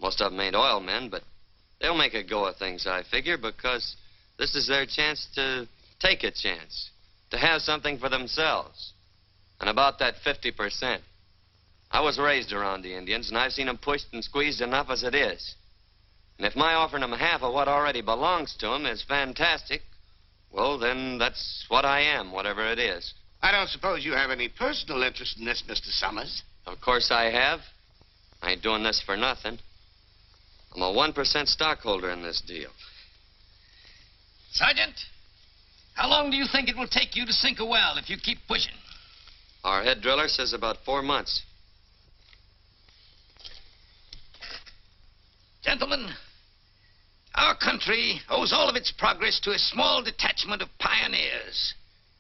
Most of them ain't oil men, but they'll make a go of things, I figure, because this is their chance to take a chance. To have something for themselves. And about that 50%. I was raised around the Indians, and I've seen them pushed and squeezed enough as it is. And if my offering them half of what already belongs to them is fantastic, well, then that's what I am, whatever it is. I don't suppose you have any personal interest in this, Mr. Summers. Of course I have. I ain't doing this for nothing. I'm a 1% stockholder in this deal. Sergeant, how long do you think it will take you to sink a well if you keep pushing? Our head driller says about 4 months. Gentlemen, our country owes all of its progress to a small detachment of pioneers.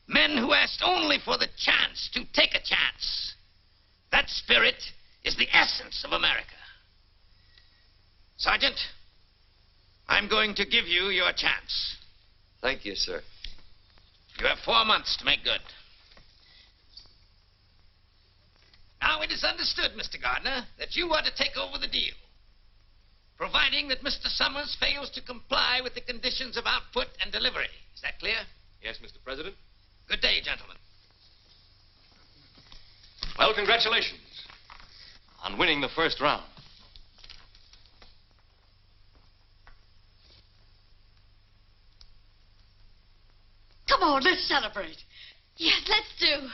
Men who asked only for the chance to take a chance. That spirit is the essence of America. Sergeant, I'm going to give you your chance. Thank you, sir. You have 4 months to make good. Now, it is understood, Mr. Gardner, that you are to take over the deal, providing that Mr. Summers fails to comply with the conditions of output and delivery. Is that clear? Yes, Mr. President. Good day, gentlemen. Well, congratulations on winning the first round. Come on, let's celebrate. Yes, let's do.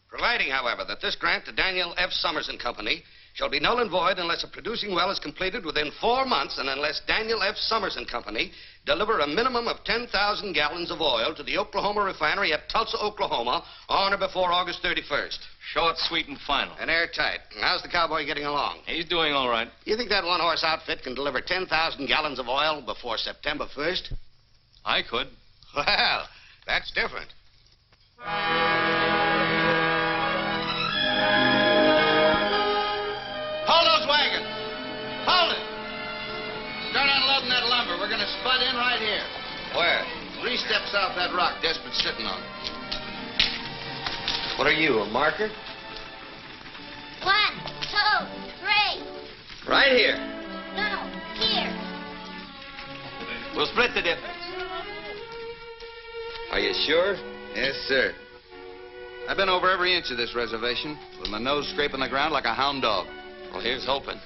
Providing, however, that this grant to Daniel F. Summers and Company shall be null and void unless a producing well is completed within 4 months and unless Daniel F. Summers and Company deliver a minimum of 10,000 gallons of oil to the Oklahoma refinery at Tulsa, Oklahoma on or before August 31st. Short, sweet, and final. And airtight. How's the cowboy getting along? He's doing all right. You think that one-horse outfit can deliver 10,000 gallons of oil before September 1st? I could. Well, that's different. Hold those wagons. Hold it. Start unloading that lumber. We're going to spud in right here. Where? 3 steps off that rock Desperat's sitting on. What are you, a marker? 1, 2, 3. Right here. No, here. We'll split the difference. Are you sure? Yes, sir. I've been over every inch of this reservation with my nose scraping the ground like a hound dog. Well, here's hoping.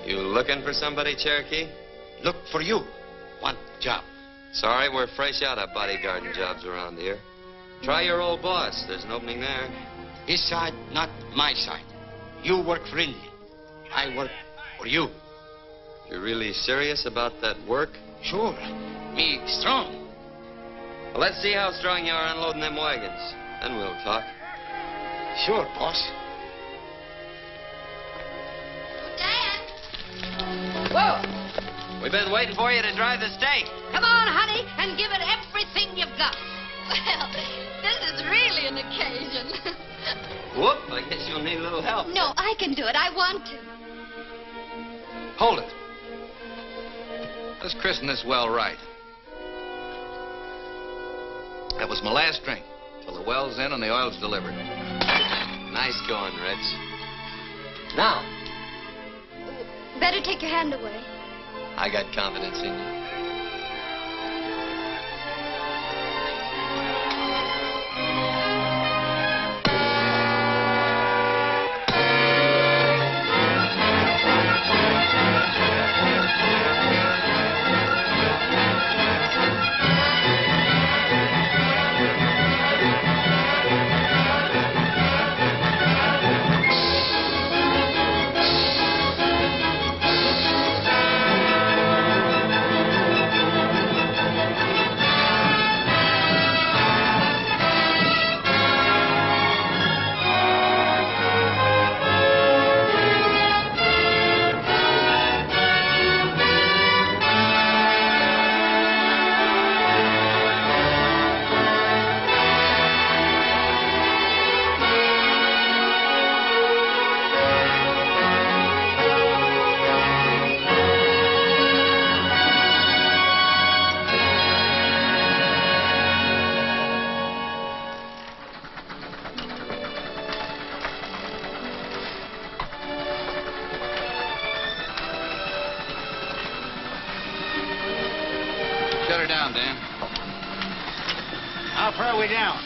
You looking for somebody, Cherokee? Look for you. Want job. Sorry, we're fresh out of bodyguarding jobs around here. Try your old boss. There's an opening there. His side, not my side. You work for Indy. I work for you. You're really serious about that work? Sure. Me strong. Well, let's see how strong you are unloading them wagons. Then we'll talk. Sure, boss. Dad. Whoa. We've been waiting for you to drive the stake. Come on, honey, and give it everything you've got. Well, this is really an occasion. Whoop, I guess you'll need a little help. No, I can do it. I want to. Hold it. Let's christen this well right. That was my last drink, till the well's in and the oil's delivered. Nice going, Reds. Now, Better take your hand away. I got confidence in you. Shut her down, Dan. How far are we down?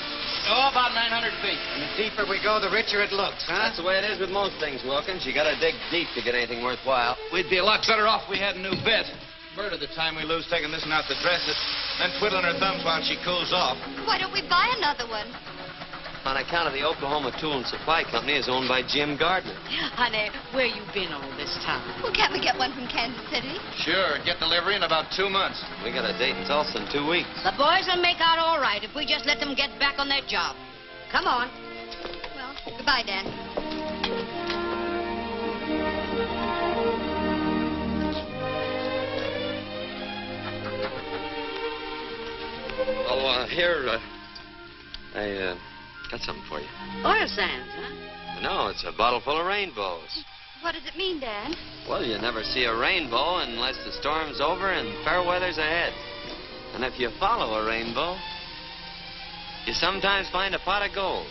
Oh, about 900 feet. And the deeper we go, the richer it looks, huh? That's the way it is with most things, Wilkins. You gotta dig deep to get anything worthwhile. We'd be a lot better off if we had a new bit. Murder the time we lose taking this one out to dress it, then twiddling her thumbs while she cools off. Why don't we buy another one? On account of the Oklahoma Tool and Supply Company is owned by Jim Gardner. Honey, where you been all this time? Well, can't we get one from Kansas City? Sure, get delivery in about 2 months. We got a date in Tulsa in 2 weeks. The boys will make out all right if we just let them get back on their job. Come on. Well, goodbye, Dan. Oh, here, I got something for you. Oil sands, huh? No, it's a bottle full of rainbows. What does it mean, Dan? Well, you never see a rainbow unless the storm's over and fair weather's ahead. And if you follow a rainbow, you sometimes find a pot of gold.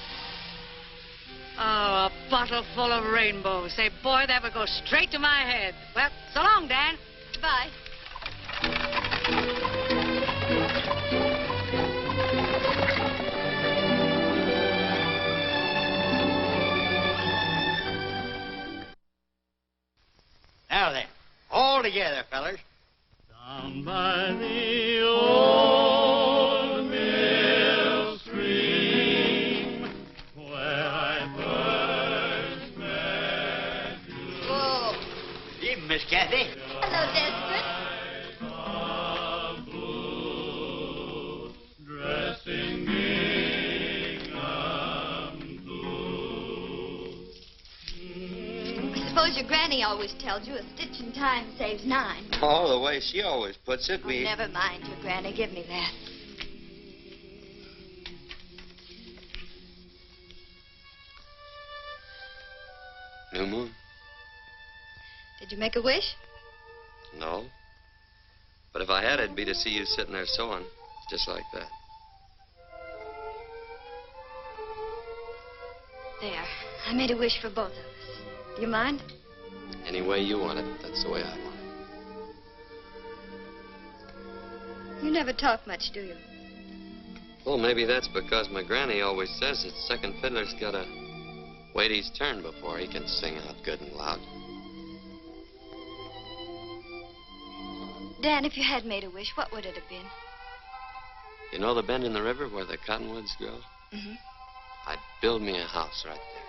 Oh, a bottle full of rainbows. Say, boy, that would go straight to my head. Well, so long, Dan. Goodbye. Now then, all together, fellas. Down by the old mill stream, where I first met you. Whoa. Evening, Miss Kathy. Hello, Dispirit. Dressed in gingham blue. I suppose your granny always tells you a stitch in time saves 9. Oh, the way she always puts it, we... Never mind your granny. Give me that. New moon? Did you make a wish? No. But if I had, it'd be to see you sitting there sewing, just like that. There. I made a wish for both of us. Do you mind? Any way you want it, that's the way I want it. You never talk much, do you? Well, maybe that's because my granny always says that second fiddler's gotta wait his turn before he can sing out good and loud. Dan, if you had made a wish, what would it have been? You know the bend in the river where the cottonwoods grow? Mm-hmm. I'd build me a house right there.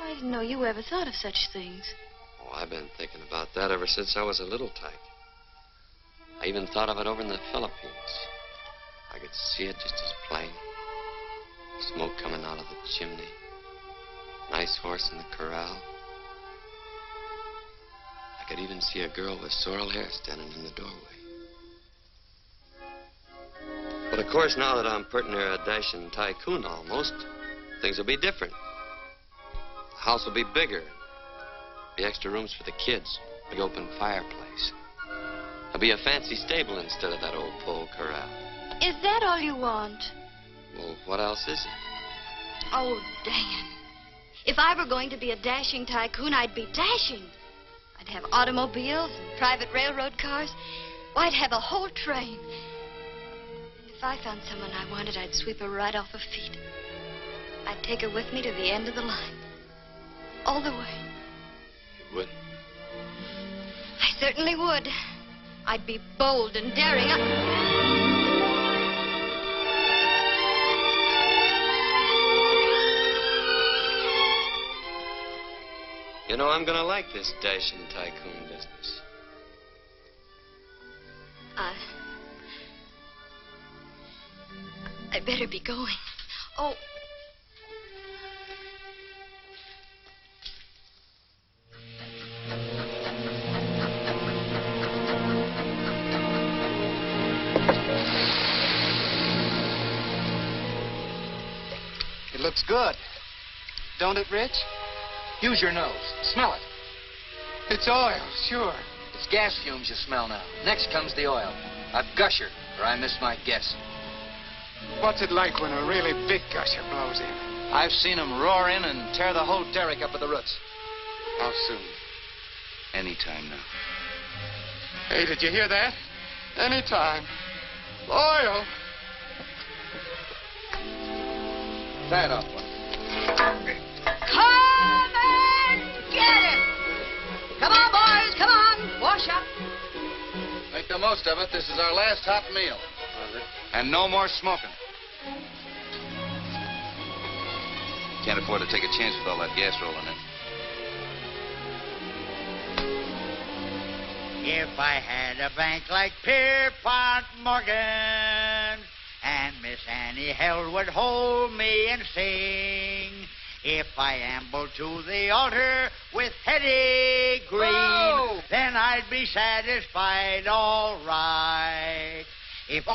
I didn't know you ever thought of such things. Oh, I've been thinking about that ever since I was a little tyke. I even thought of it over in the Philippines. I could see it just as plain. Smoke coming out of the chimney. Nice horse in the corral. I could even see a girl with sorrel hair standing in the doorway. But of course, now that I'm pretty near a dashing tycoon almost, things will be different. The house will be bigger. Be extra rooms for the kids. Big open fireplace. There'll be a fancy stable instead of that old pole corral. Is that all you want? Well, what else is it? Oh, Dan. If I were going to be a dashing tycoon, I'd be dashing. I'd have automobiles and private railroad cars. Why, I'd have a whole train. If I found someone I wanted, I'd sweep her right off her feet. I'd take her with me to the end of the line. All the way. You would? I certainly would. I'd be bold and daring. You know, I'm gonna like this dashing tycoon business. I'd better be going. Oh. It looks good. Don't it, Rich? Use your nose. Smell it. It's oil, sure. It's gas fumes you smell now. Next comes the oil. A gusher, or I missed my guess. What's it like when a really big gusher blows in? I've seen them roar in and tear the whole derrick up at the roots. How soon? Anytime now. Hey, did you hear that? Anytime. Oil. Tie it off, one. Come and get it! Come on, boys, come on. Wash up. Make the most of it. This is our last hot meal. And no more smoking. Can't afford to take a chance with all that gas rolling in. If I had a bank like Pierpont Morgan, and Miss Annie Held would hold me and sing, if I ambled to the altar with Hetty Green, Whoa! then I'd be satisfied all right. If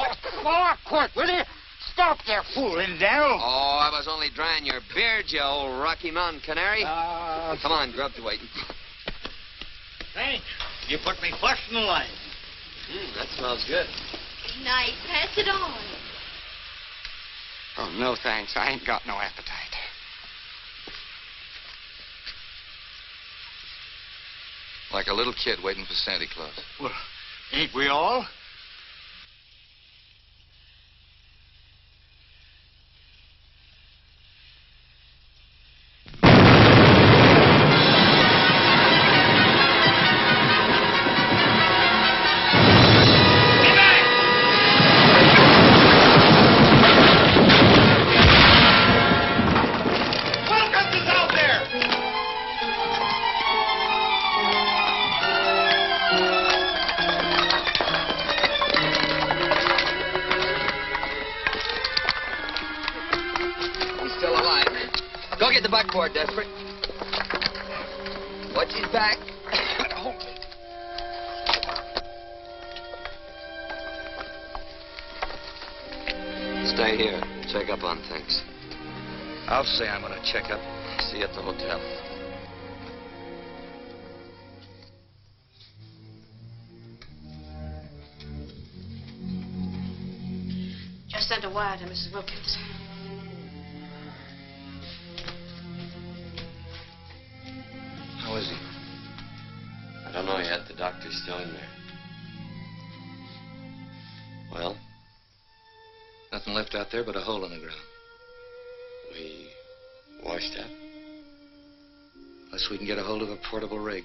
quit, will you? Stop there fooling, Daniel. Oh, I was only drying your beard, you old Rocky Mountain canary. Come on, grub's waiting. Thanks. You put me first in the line. That smells good. Nice. Pass it on. Oh, no thanks. I ain't got no appetite. Like a little kid waiting for Santa Claus. Well, ain't we all? Go get the buckboard, Desperate. Watch his back. Stay here. Check up on things. I'll say I'm gonna check up. See you at the hotel. Just sent a wire to Mrs. Wilkins. How is he? I don't know yet. The doctor's still in there. Well? Nothing left out there but a hole in the ground. We wash that? Unless we can get a hold of a portable rig.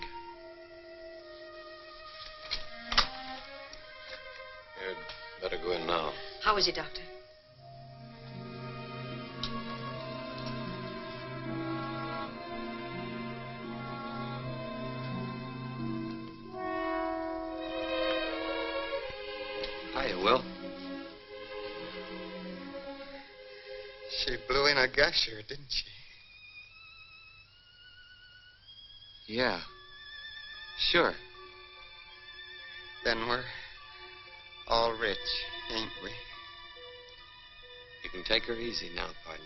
You'd better go in now. How is he, Doctor? Hiya, Will. She blew in a gusher, didn't she? Yeah. Sure. Then we're all rich, ain't we? You can take her easy now, partner.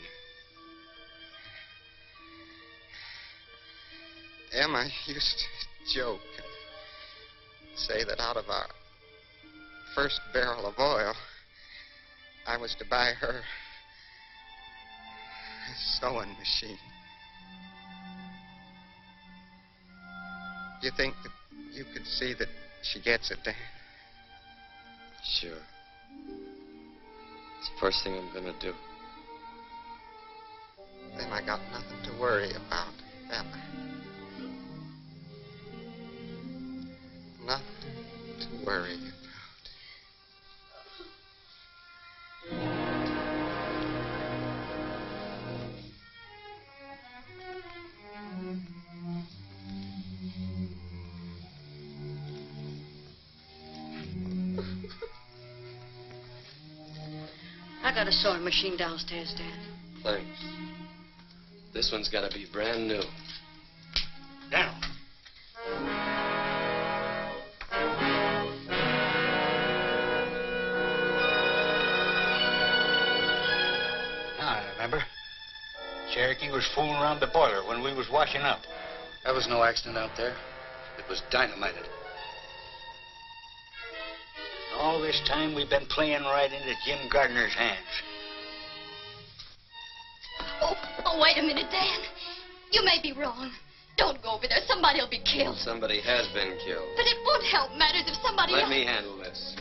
Emma used to joke and say that out of our first barrel of oil, I was to buy her a sewing machine. Do you think that you could see that she gets it, Dan? Sure. It's the first thing I'm gonna do. Then I got nothing to worry about, Emma. Nothing to worry about. I got a sewing machine downstairs, Dad. Thanks. This one's gotta be brand new. Down. I remember. Cherokee was fooling around the boiler when we was washing up. There was no accident out there. It was dynamited. All this time we've been playing right into Jim Gardner's hands. Oh, wait a minute, Dan. You may be wrong. Don't go over there. Somebody will be killed. Somebody has been killed. But it won't help matters if somebody Let else... me handle this.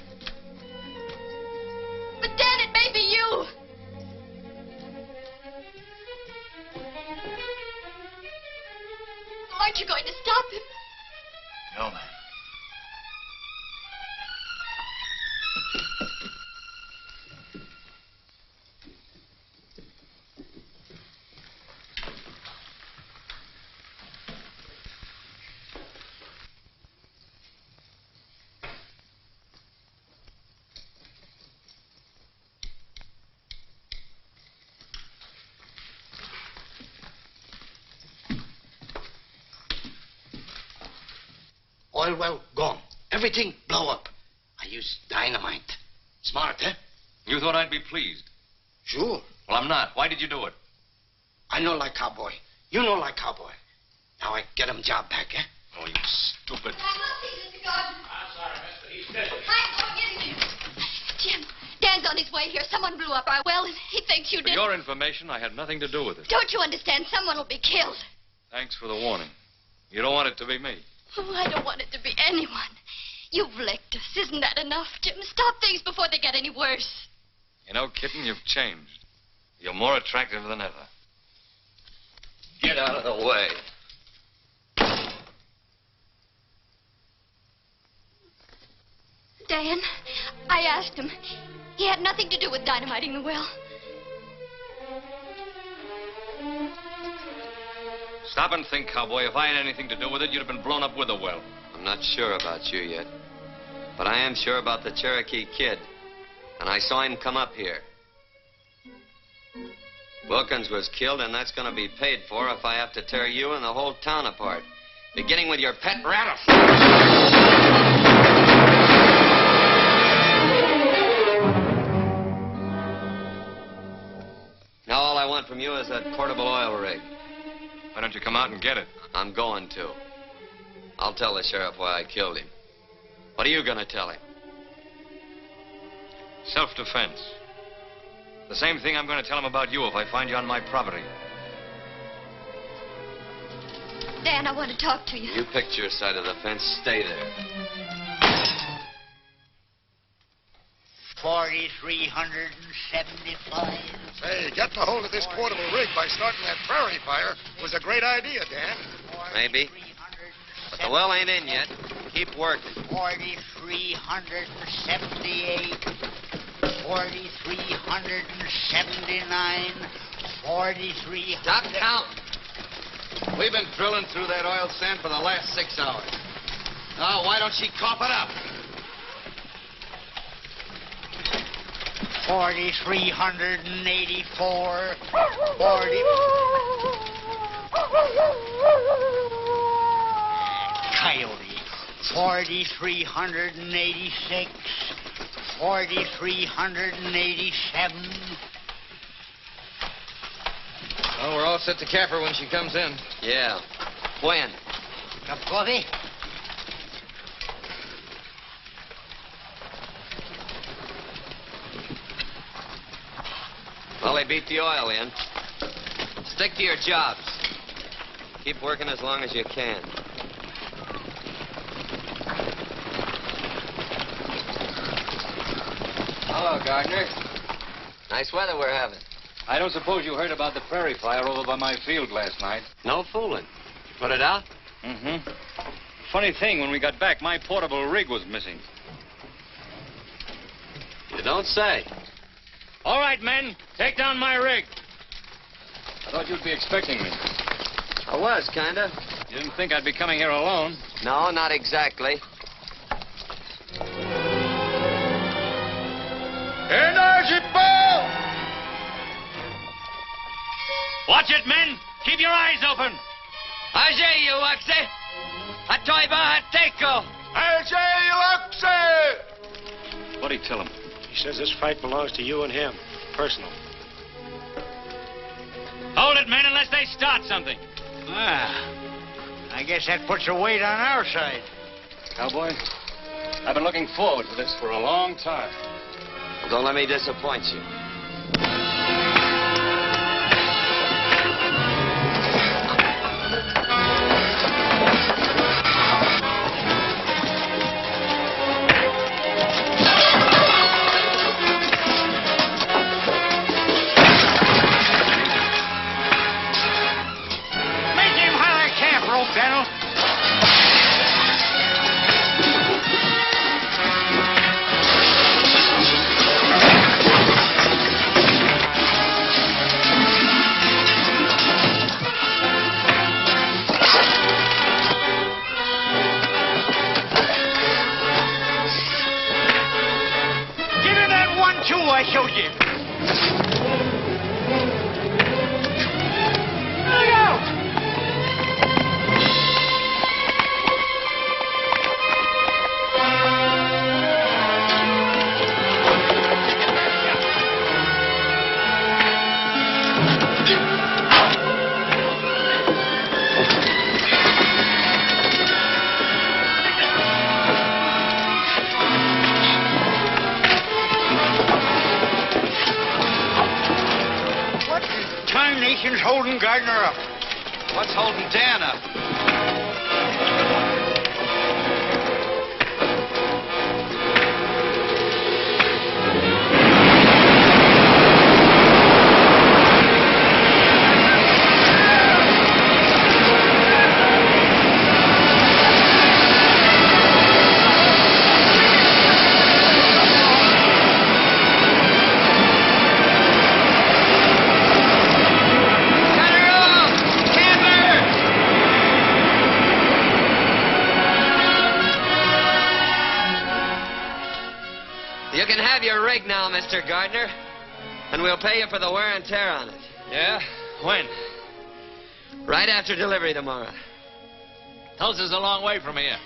But, Dan, it may be you. Aren't you going to stop him? No, ma'am. Oil well gone. Everything blow up. I used dynamite. Smart, eh? You thought I'd be pleased? Sure. Well, I'm not. Why did you do it? I know like cowboy. You know like cowboy. Now I get him job back, eh? Oh, you stupid. I'm not Mr. Gardner. I'm sorry, mister. He's busy. I'm going in there. Jim, Dan's on his his way here. Someone blew up our well, and he thinks you For did. your information, I had nothing to do with it. Don't you understand? Someone will be killed. Thanks for the warning. You don't want it to be me. Oh, I don't want it to be anyone. You've licked us. Isn't that enough, Jim? Stop things before they get any worse. You know, kitten, you've changed. You're more attractive than ever. Get out of the way. Dan, I asked him. He had nothing to do with dynamiting the well. Stop and think, cowboy. If I had anything to do with it, you'd have been blown up with a well. I'm not sure about you yet. But I am sure about the Cherokee Kid. And I saw him come up here. Wilkins was killed, and that's going to be paid for if I have to tear you and the whole town apart. Beginning with your pet rattlesnake. Now all I want from you is that portable oil rig. Why don't you come out and get it? I'm going to. I'll tell the sheriff why I killed him. What are you going to tell him? Self-defense. The same thing I'm going to tell him about you if I find you on my property. Dan, I want to talk to you. You picked your side of the fence. Stay there. 4,375. Say, getting a hold of this portable rig by starting that prairie fire was a great idea, Dan. Maybe. But the well ain't in yet. Keep working. 4,378. 4,379. 4,300. Stop counting. We've been drilling through that oil sand for the last 6 hours. Now, why don't she cough it up? 4,384. 40. Coyote. 4,386. 4,387. Well, we're all set to cap her when she comes in. Yeah. When? Cup of coffee? Well, they beat the oil in. Stick to your jobs. Keep working as long as you can. Hello, Gardner. Nice weather we're having. I don't suppose you heard about the prairie fire over by my field last night. No fooling. You put it out? Mm-hmm. Funny thing, when we got back, my portable rig was missing. You don't say. All right, men, take down my rig. I thought you'd be expecting me. I was, kinda. You didn't think I'd be coming here alone? No, not exactly. Energy ball! Watch it, men. Keep your eyes open. Ajay, you Oxy. Atoiba Hateko. Ajay, Oxy! What'd he tell him? He says this fight belongs to you and him. Personal. Hold it, men, unless they start something. I guess that puts a weight on our side. Cowboy, I've been looking forward to this for a long time. Well, don't let me disappoint you. I showed you. Look out! holding Gardner up? What's holding Dan up? You can have your rig now, Mr. Gardner. And we'll pay you for the wear and tear on it. Yeah? When? Right after delivery tomorrow. Tulsa's a long way from here.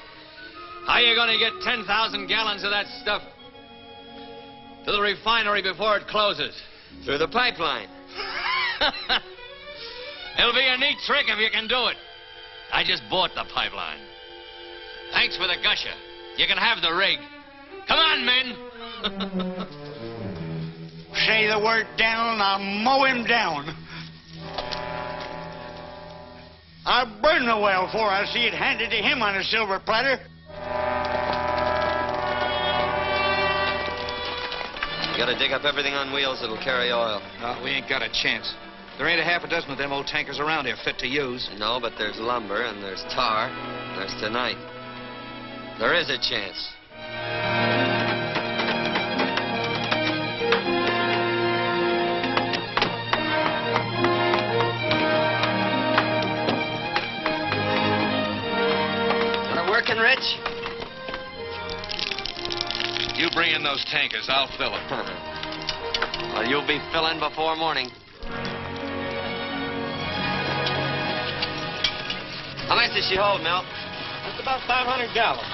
How are you going to get 10,000 gallons of that stuff to the refinery before it closes? Through the pipeline. It'll be a neat trick if you can do it. I just bought the pipeline. Thanks for the gusher. You can have the rig. Come on, men. Say the word down, I'll mow him down. I'll burn the well before I see it handed to him on a silver platter. You gotta dig up everything on wheels that'll carry oil. We ain't got a chance. There ain't a half a dozen of them old tankers around here fit to use. No, but there's lumber, and there's tar, and there's tonight. There is a chance. Working, Rich? You bring in those tankers, I'll fill them. Well, you'll be filling before morning. How much does she hold, Mel? That's about 500 gallons.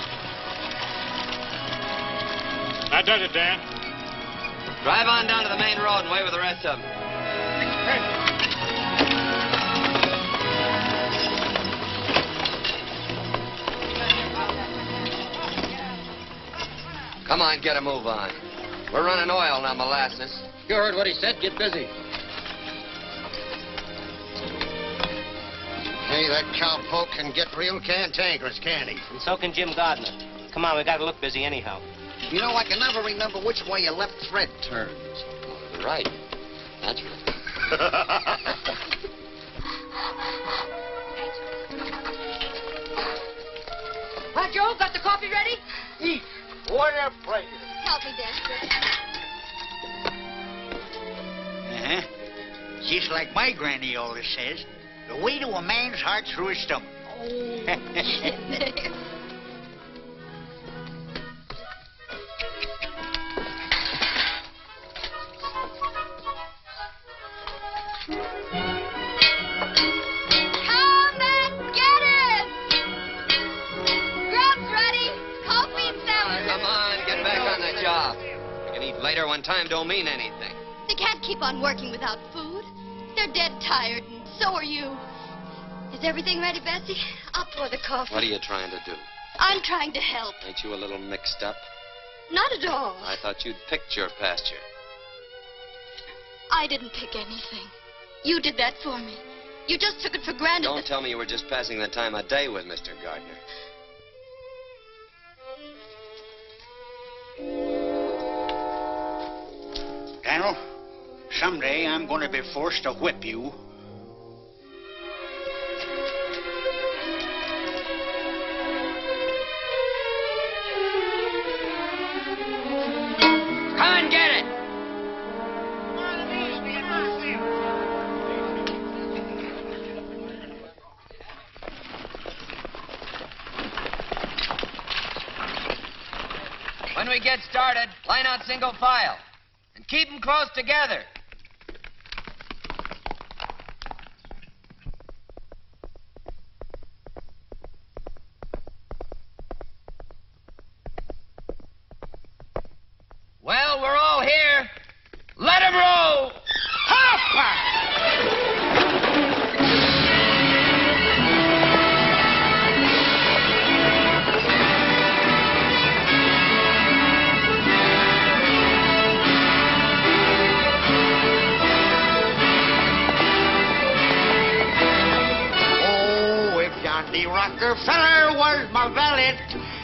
That does it, Dan. Drive on down to the main road and wait with the rest of them. Come on, get a move on. We're running oil, not molasses. You heard what he said. Get busy. Hey, that cowpoke can get real cantankerous, can't he? And so can Jim Gardner. Come on, we gotta look busy anyhow. You know, I can never remember which way your left thread turns. Right. That's right. Hi, Joe. Got the coffee ready? Eat. What a pleasure. Help me, Dispirit. Uh-huh. Just like my granny always says, the way to a man's heart through his stomach. Come and get it! Grub's ready. Coffee and sandwiches. Come on, get back on the job. We can eat later when time don't mean anything. They can't keep on working without food. They're dead tired, and so are you. Is everything ready, Bessie? I'll pour the coffee. What are you trying to do? I'm trying to help. Ain't you a little mixed up? Not at all. I thought you'd picked your pasture. I didn't pick anything. You did that for me. You just took it for granted. Don't tell me you were just passing the time of day with Mr. Gardner. Daniel, someday I'm going to be forced to whip you. Come and get it! When we get started, line out single file. And keep them close together. Well, we're all here. Let 'em roll! Rockefeller was my valet,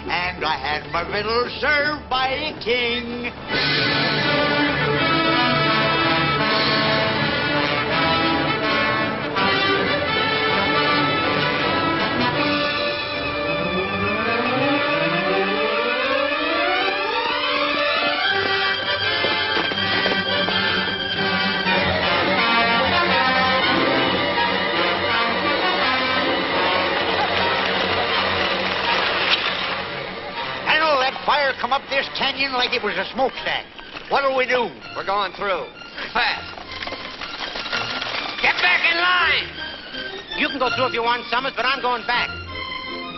and I had my victuals served by a king. Fire come up this canyon like it was a smokestack. What'll we do? We're going through. Fast. Get back in line! You can go through if you want, Summers, but I'm going back.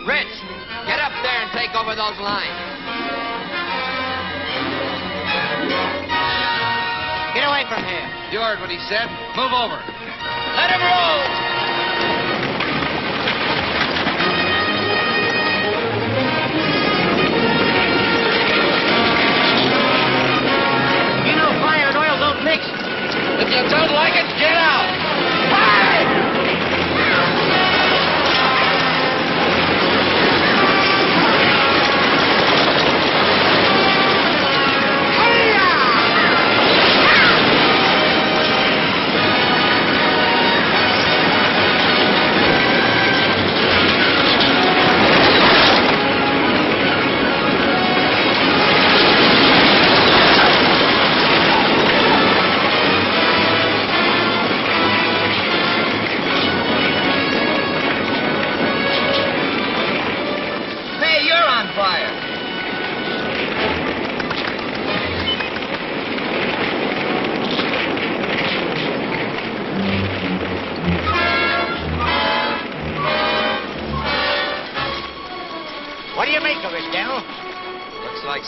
Rich, get up there and take over those lines. Get away from here. You heard what he said. Move over. Let him roll! If you don't like it, get out!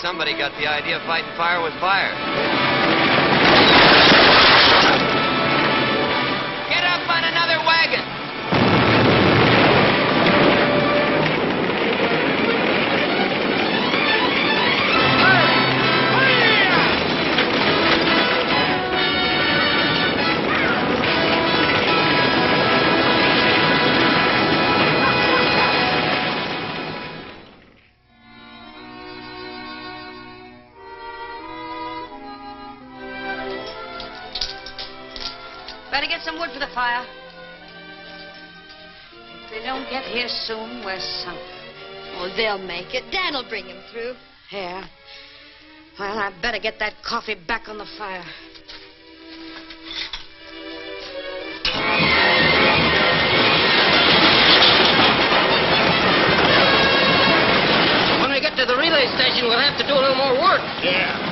Somebody got the idea of fighting fire with fire. Get up on another wagon! Better get some wood for the fire. If they don't get here soon, we're sunk. Oh, they'll make it. Dan'll bring him through. Yeah. Well, I better get that coffee back on the fire. When we get to the relay station, we'll have to do a little more work. Yeah.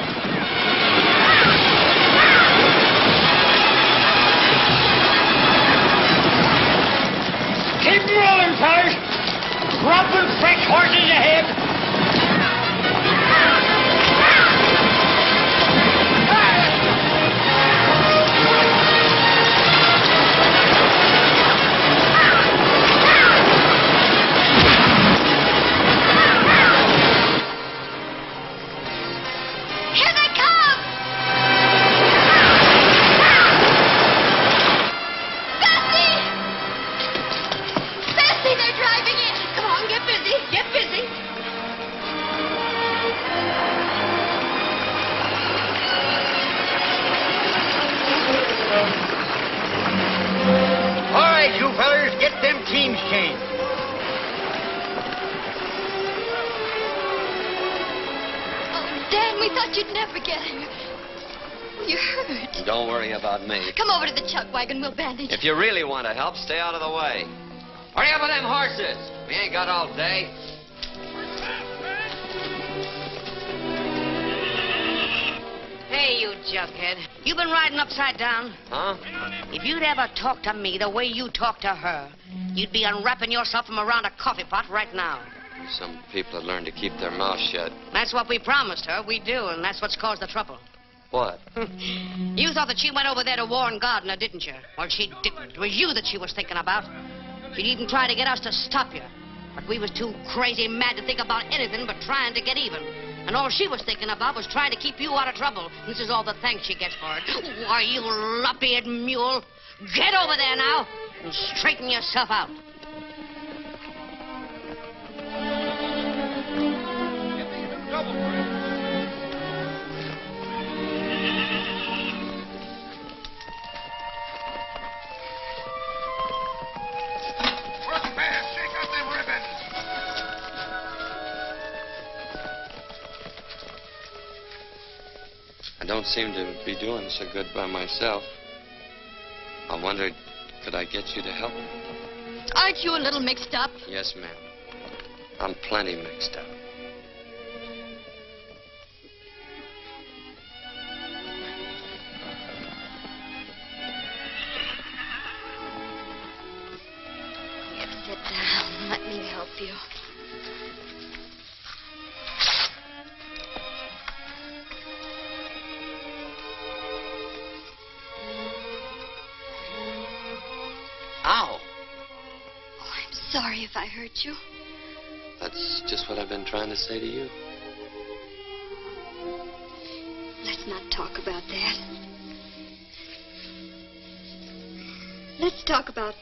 Keep rolling, fellas. Dropping fresh horses ahead. Here they come! Bessie, they're driving in. Come on, get busy. Get busy. All right, you fellers, get them teams changed. Oh, Dan, we thought you'd never get here. You're hurt. Don't worry about me. Come over to the chuck wagon. We'll bandage. If you really want to help, stay out of the way. Hurry up with them horses. We ain't got all day. Hey, you junkhead. You been riding upside down? Huh? If you'd ever talked to me the way you talk to her, you'd be unwrapping yourself from around a coffee pot right now. Some people have learned to keep their mouths shut. That's what we promised her. We do, and that's what's caused the trouble. What? You thought that she went over there to warn Gardner, didn't you? Well, she didn't. It was you that she was thinking about. She'd even try to get us to stop you. But we was too crazy mad to think about anything but trying to get even. And all she was thinking about was trying to keep you out of trouble. This is all the thanks she gets for it. Why, you lop-eared mule. Get over there now and straighten yourself out. I don't seem to be doing so good by myself. I wondered, could I get you to help me? Aren't you a little mixed up? Yes, ma'am. I'm plenty mixed up. Sit down. Let me help you. Ow! Oh, I'm sorry if I hurt you. That's just what I've been trying to say to you. Let's not talk about that. Let's talk about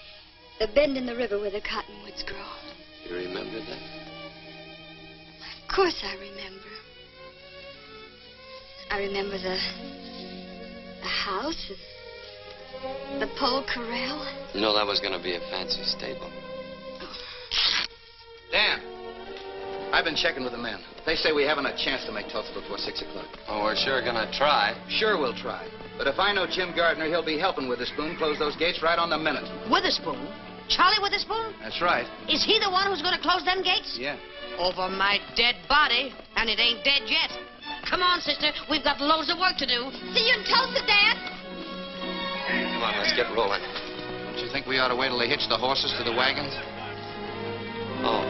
the bend in the river where the cottonwoods grow. You remember that? Of course I remember. I remember the house and the pole corral. You know that was going to be a fancy stable. Dan, I've been checking with the men. They say we haven't a chance to make Tulsa before 6 o'clock. Oh, we're sure going to try. Sure we'll try. But if I know Jim Gardner, he'll be helping Witherspoon close those gates right on the minute. Witherspoon? Charlie Witherspoon? That's right. Is he the one who's going to close them gates? Yeah. Over my dead body, and it ain't dead yet. Come on, sister. We've got loads of work to do. See you in Tulsa, Dad. Come on, let's get rolling. Don't you think we ought to wait till they hitch the horses to the wagons? Oh.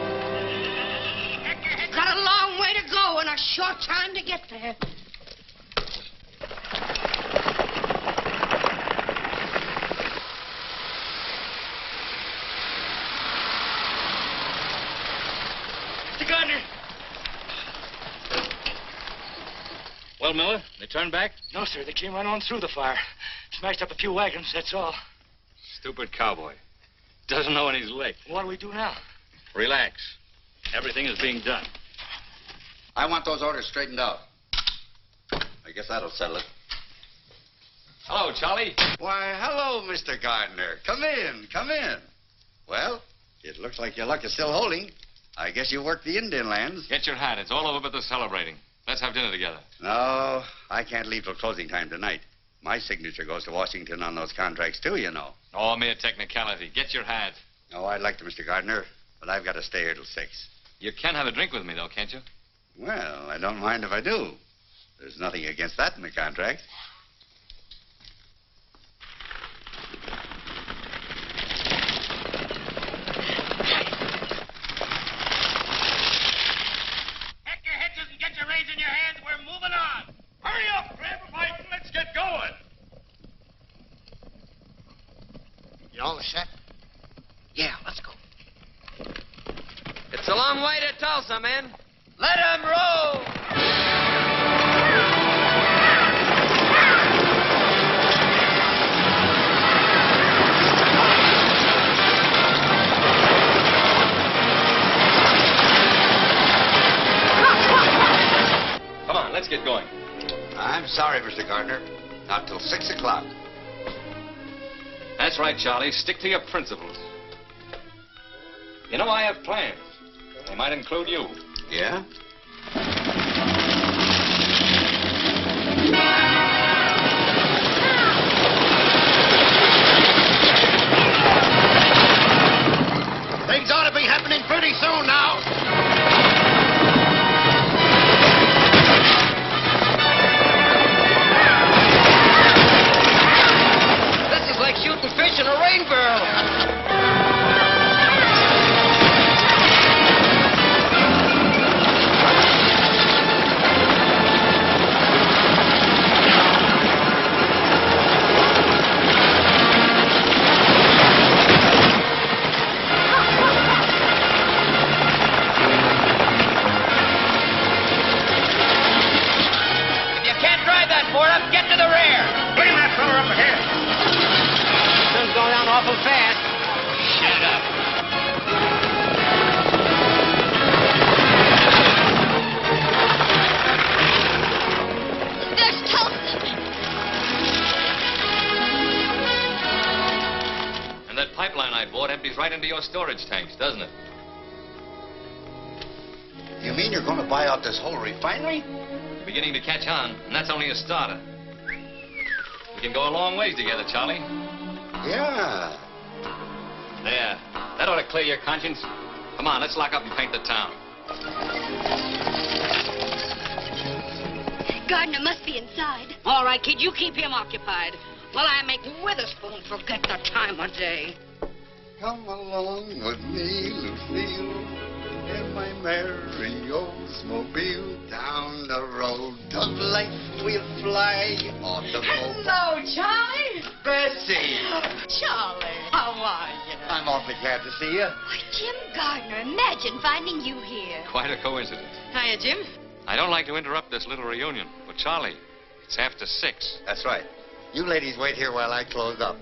Got a long way to go and a short time to get there. Mr. Gardner. Well, Miller, they turned back? No, sir. They came right on through the fire. Smashed up a few wagons, that's all. Stupid cowboy. Doesn't know when he's licked. What do we do now? Relax. Everything is being done. I want those orders straightened out. I guess that'll settle it. Hello, Charlie. Why, hello, Mr. Gardner. Come in, come in. Well, it looks like your luck is still holding. I guess you worked the Indian lands. Get your hat. It's all over but the celebrating. Let's have dinner together. No, I can't leave till closing time tonight. My signature goes to Washington on those contracts, too, you know. Oh, mere technicality. Get your hat. Oh, I'd like to, Mr. Gardner, but I've got to stay here till 6. You can have a drink with me, though, can't you? Well, I don't mind if I do. There's nothing against that in the contract. Pack your hitches and get your reins in your hands. We're moving on. Hurry up, grab a bite, and let's get going. You all set? Yeah, let's go. It's a long way to Tulsa, men. Let 'em roll! Come on, let's get going. I'm sorry, Mr. Gardner. Not till 6 o'clock. That's right, Charlie. Stick to your principles. You know, I have plans. They might include you. Yeah? Things ought to be happening pretty soon now. This is like shooting fish in a rain barrel. Get to the rear. Bring that fella up ahead. Sun's going down awful fast. Shut up. There's Tulsa. And that pipeline I bought empties right into your storage tanks, doesn't it? You mean you're going to buy out this whole refinery? You're beginning to catch on, and that's only a starter. We can go a long ways together, Charlie. Yeah. There. That ought to clear your conscience. Come on, let's lock up and paint the town. Gardner must be inside. All right, kid, you keep him occupied while I make Witherspoon forget the time of day. Come along with me, Lucille, in my merry Oldsmobile. Down the road of life we'll fly on the boat. Hello, Charlie. Bessie! Charlie, how are you? I'm awfully glad to see you. Why, Jim Gardner, imagine finding you here. Quite a coincidence. Hiya, Jim. I don't like to interrupt this little reunion, but Charlie, it's after 6. That's right. You ladies wait here while I close up.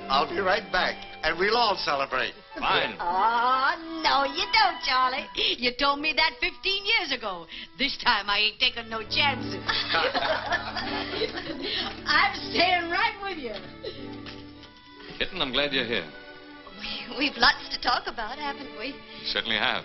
I'll be right back, and we'll all celebrate. Fine. Oh, no, you don't, Charlie. You told me that 15 years ago. This time I ain't taking no chances. I'm staying right with you. Kitten, I'm glad you're here. We've lots to talk about, haven't we? You certainly have.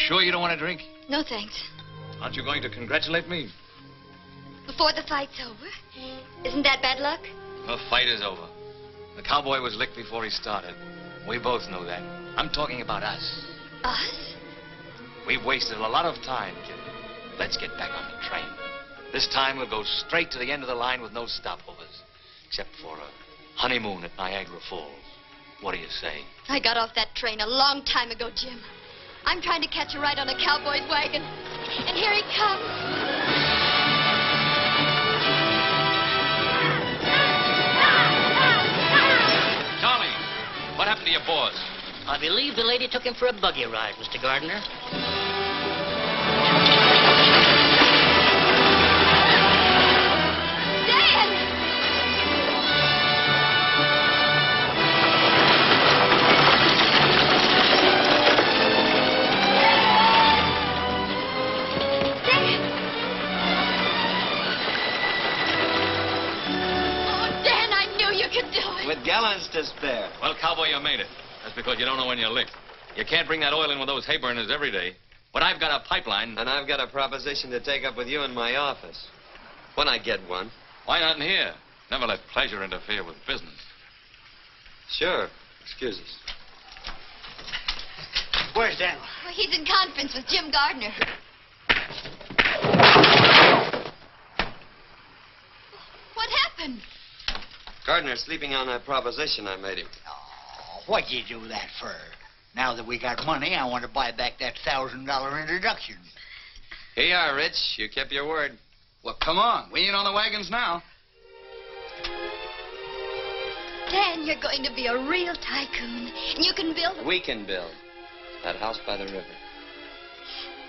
Sure you don't want a drink? No, thanks. Aren't you going to congratulate me? Before the fight's over? Isn't that bad luck? The fight is over. The cowboy was licked before he started. We both know that. I'm talking about us. Us? We've wasted a lot of time, Jim. Let's get back on the train. This time we'll go straight to the end of the line with no stopovers. Except for a honeymoon at Niagara Falls. What do you say? I got off that train a long time ago, Jim. I'm trying to catch a ride on a cowboy's wagon. And here he comes. Charlie, what happened to your boss? I believe the lady took him for a buggy ride, Mr. Gardner. With gallons to spare. Well, cowboy, you made it. That's because you don't know when you're licked. You can't bring that oil in with those hay burners every day. But I've got a pipeline. And I've got a proposition to take up with you in my office. When I get one. Why not in here? Never let pleasure interfere with business. Sure. Excuse us. Where's Daniel? Well, he's in conference with Jim Gardner. What happened? Gardner's sleeping on that proposition I made him. Oh, what'd you do that for? Now that we got money, I want to buy back that $1,000 introduction. Here you are, Rich. You kept your word. Well, come on. We ain't on the wagons now. Dan, you're going to be a real tycoon. And you can build... We can build. That house by the river.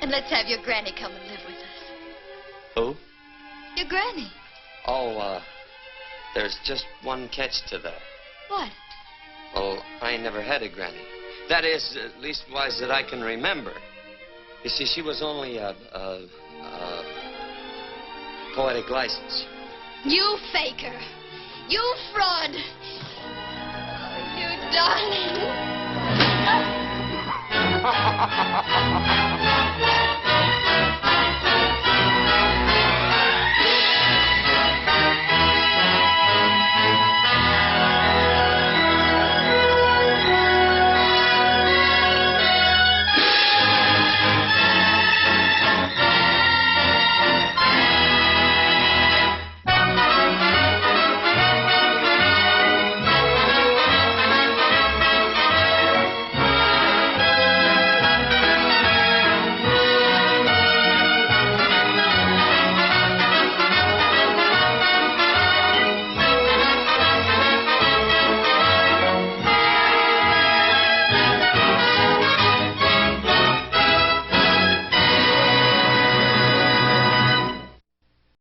And let's have your granny come and live with us. Who? Your granny. Oh, there's just one catch to that. What? Well, I never had a granny. That is, at leastwise that I can remember. You see, she was only poetic license. You faker. You fraud. Oh, you darling.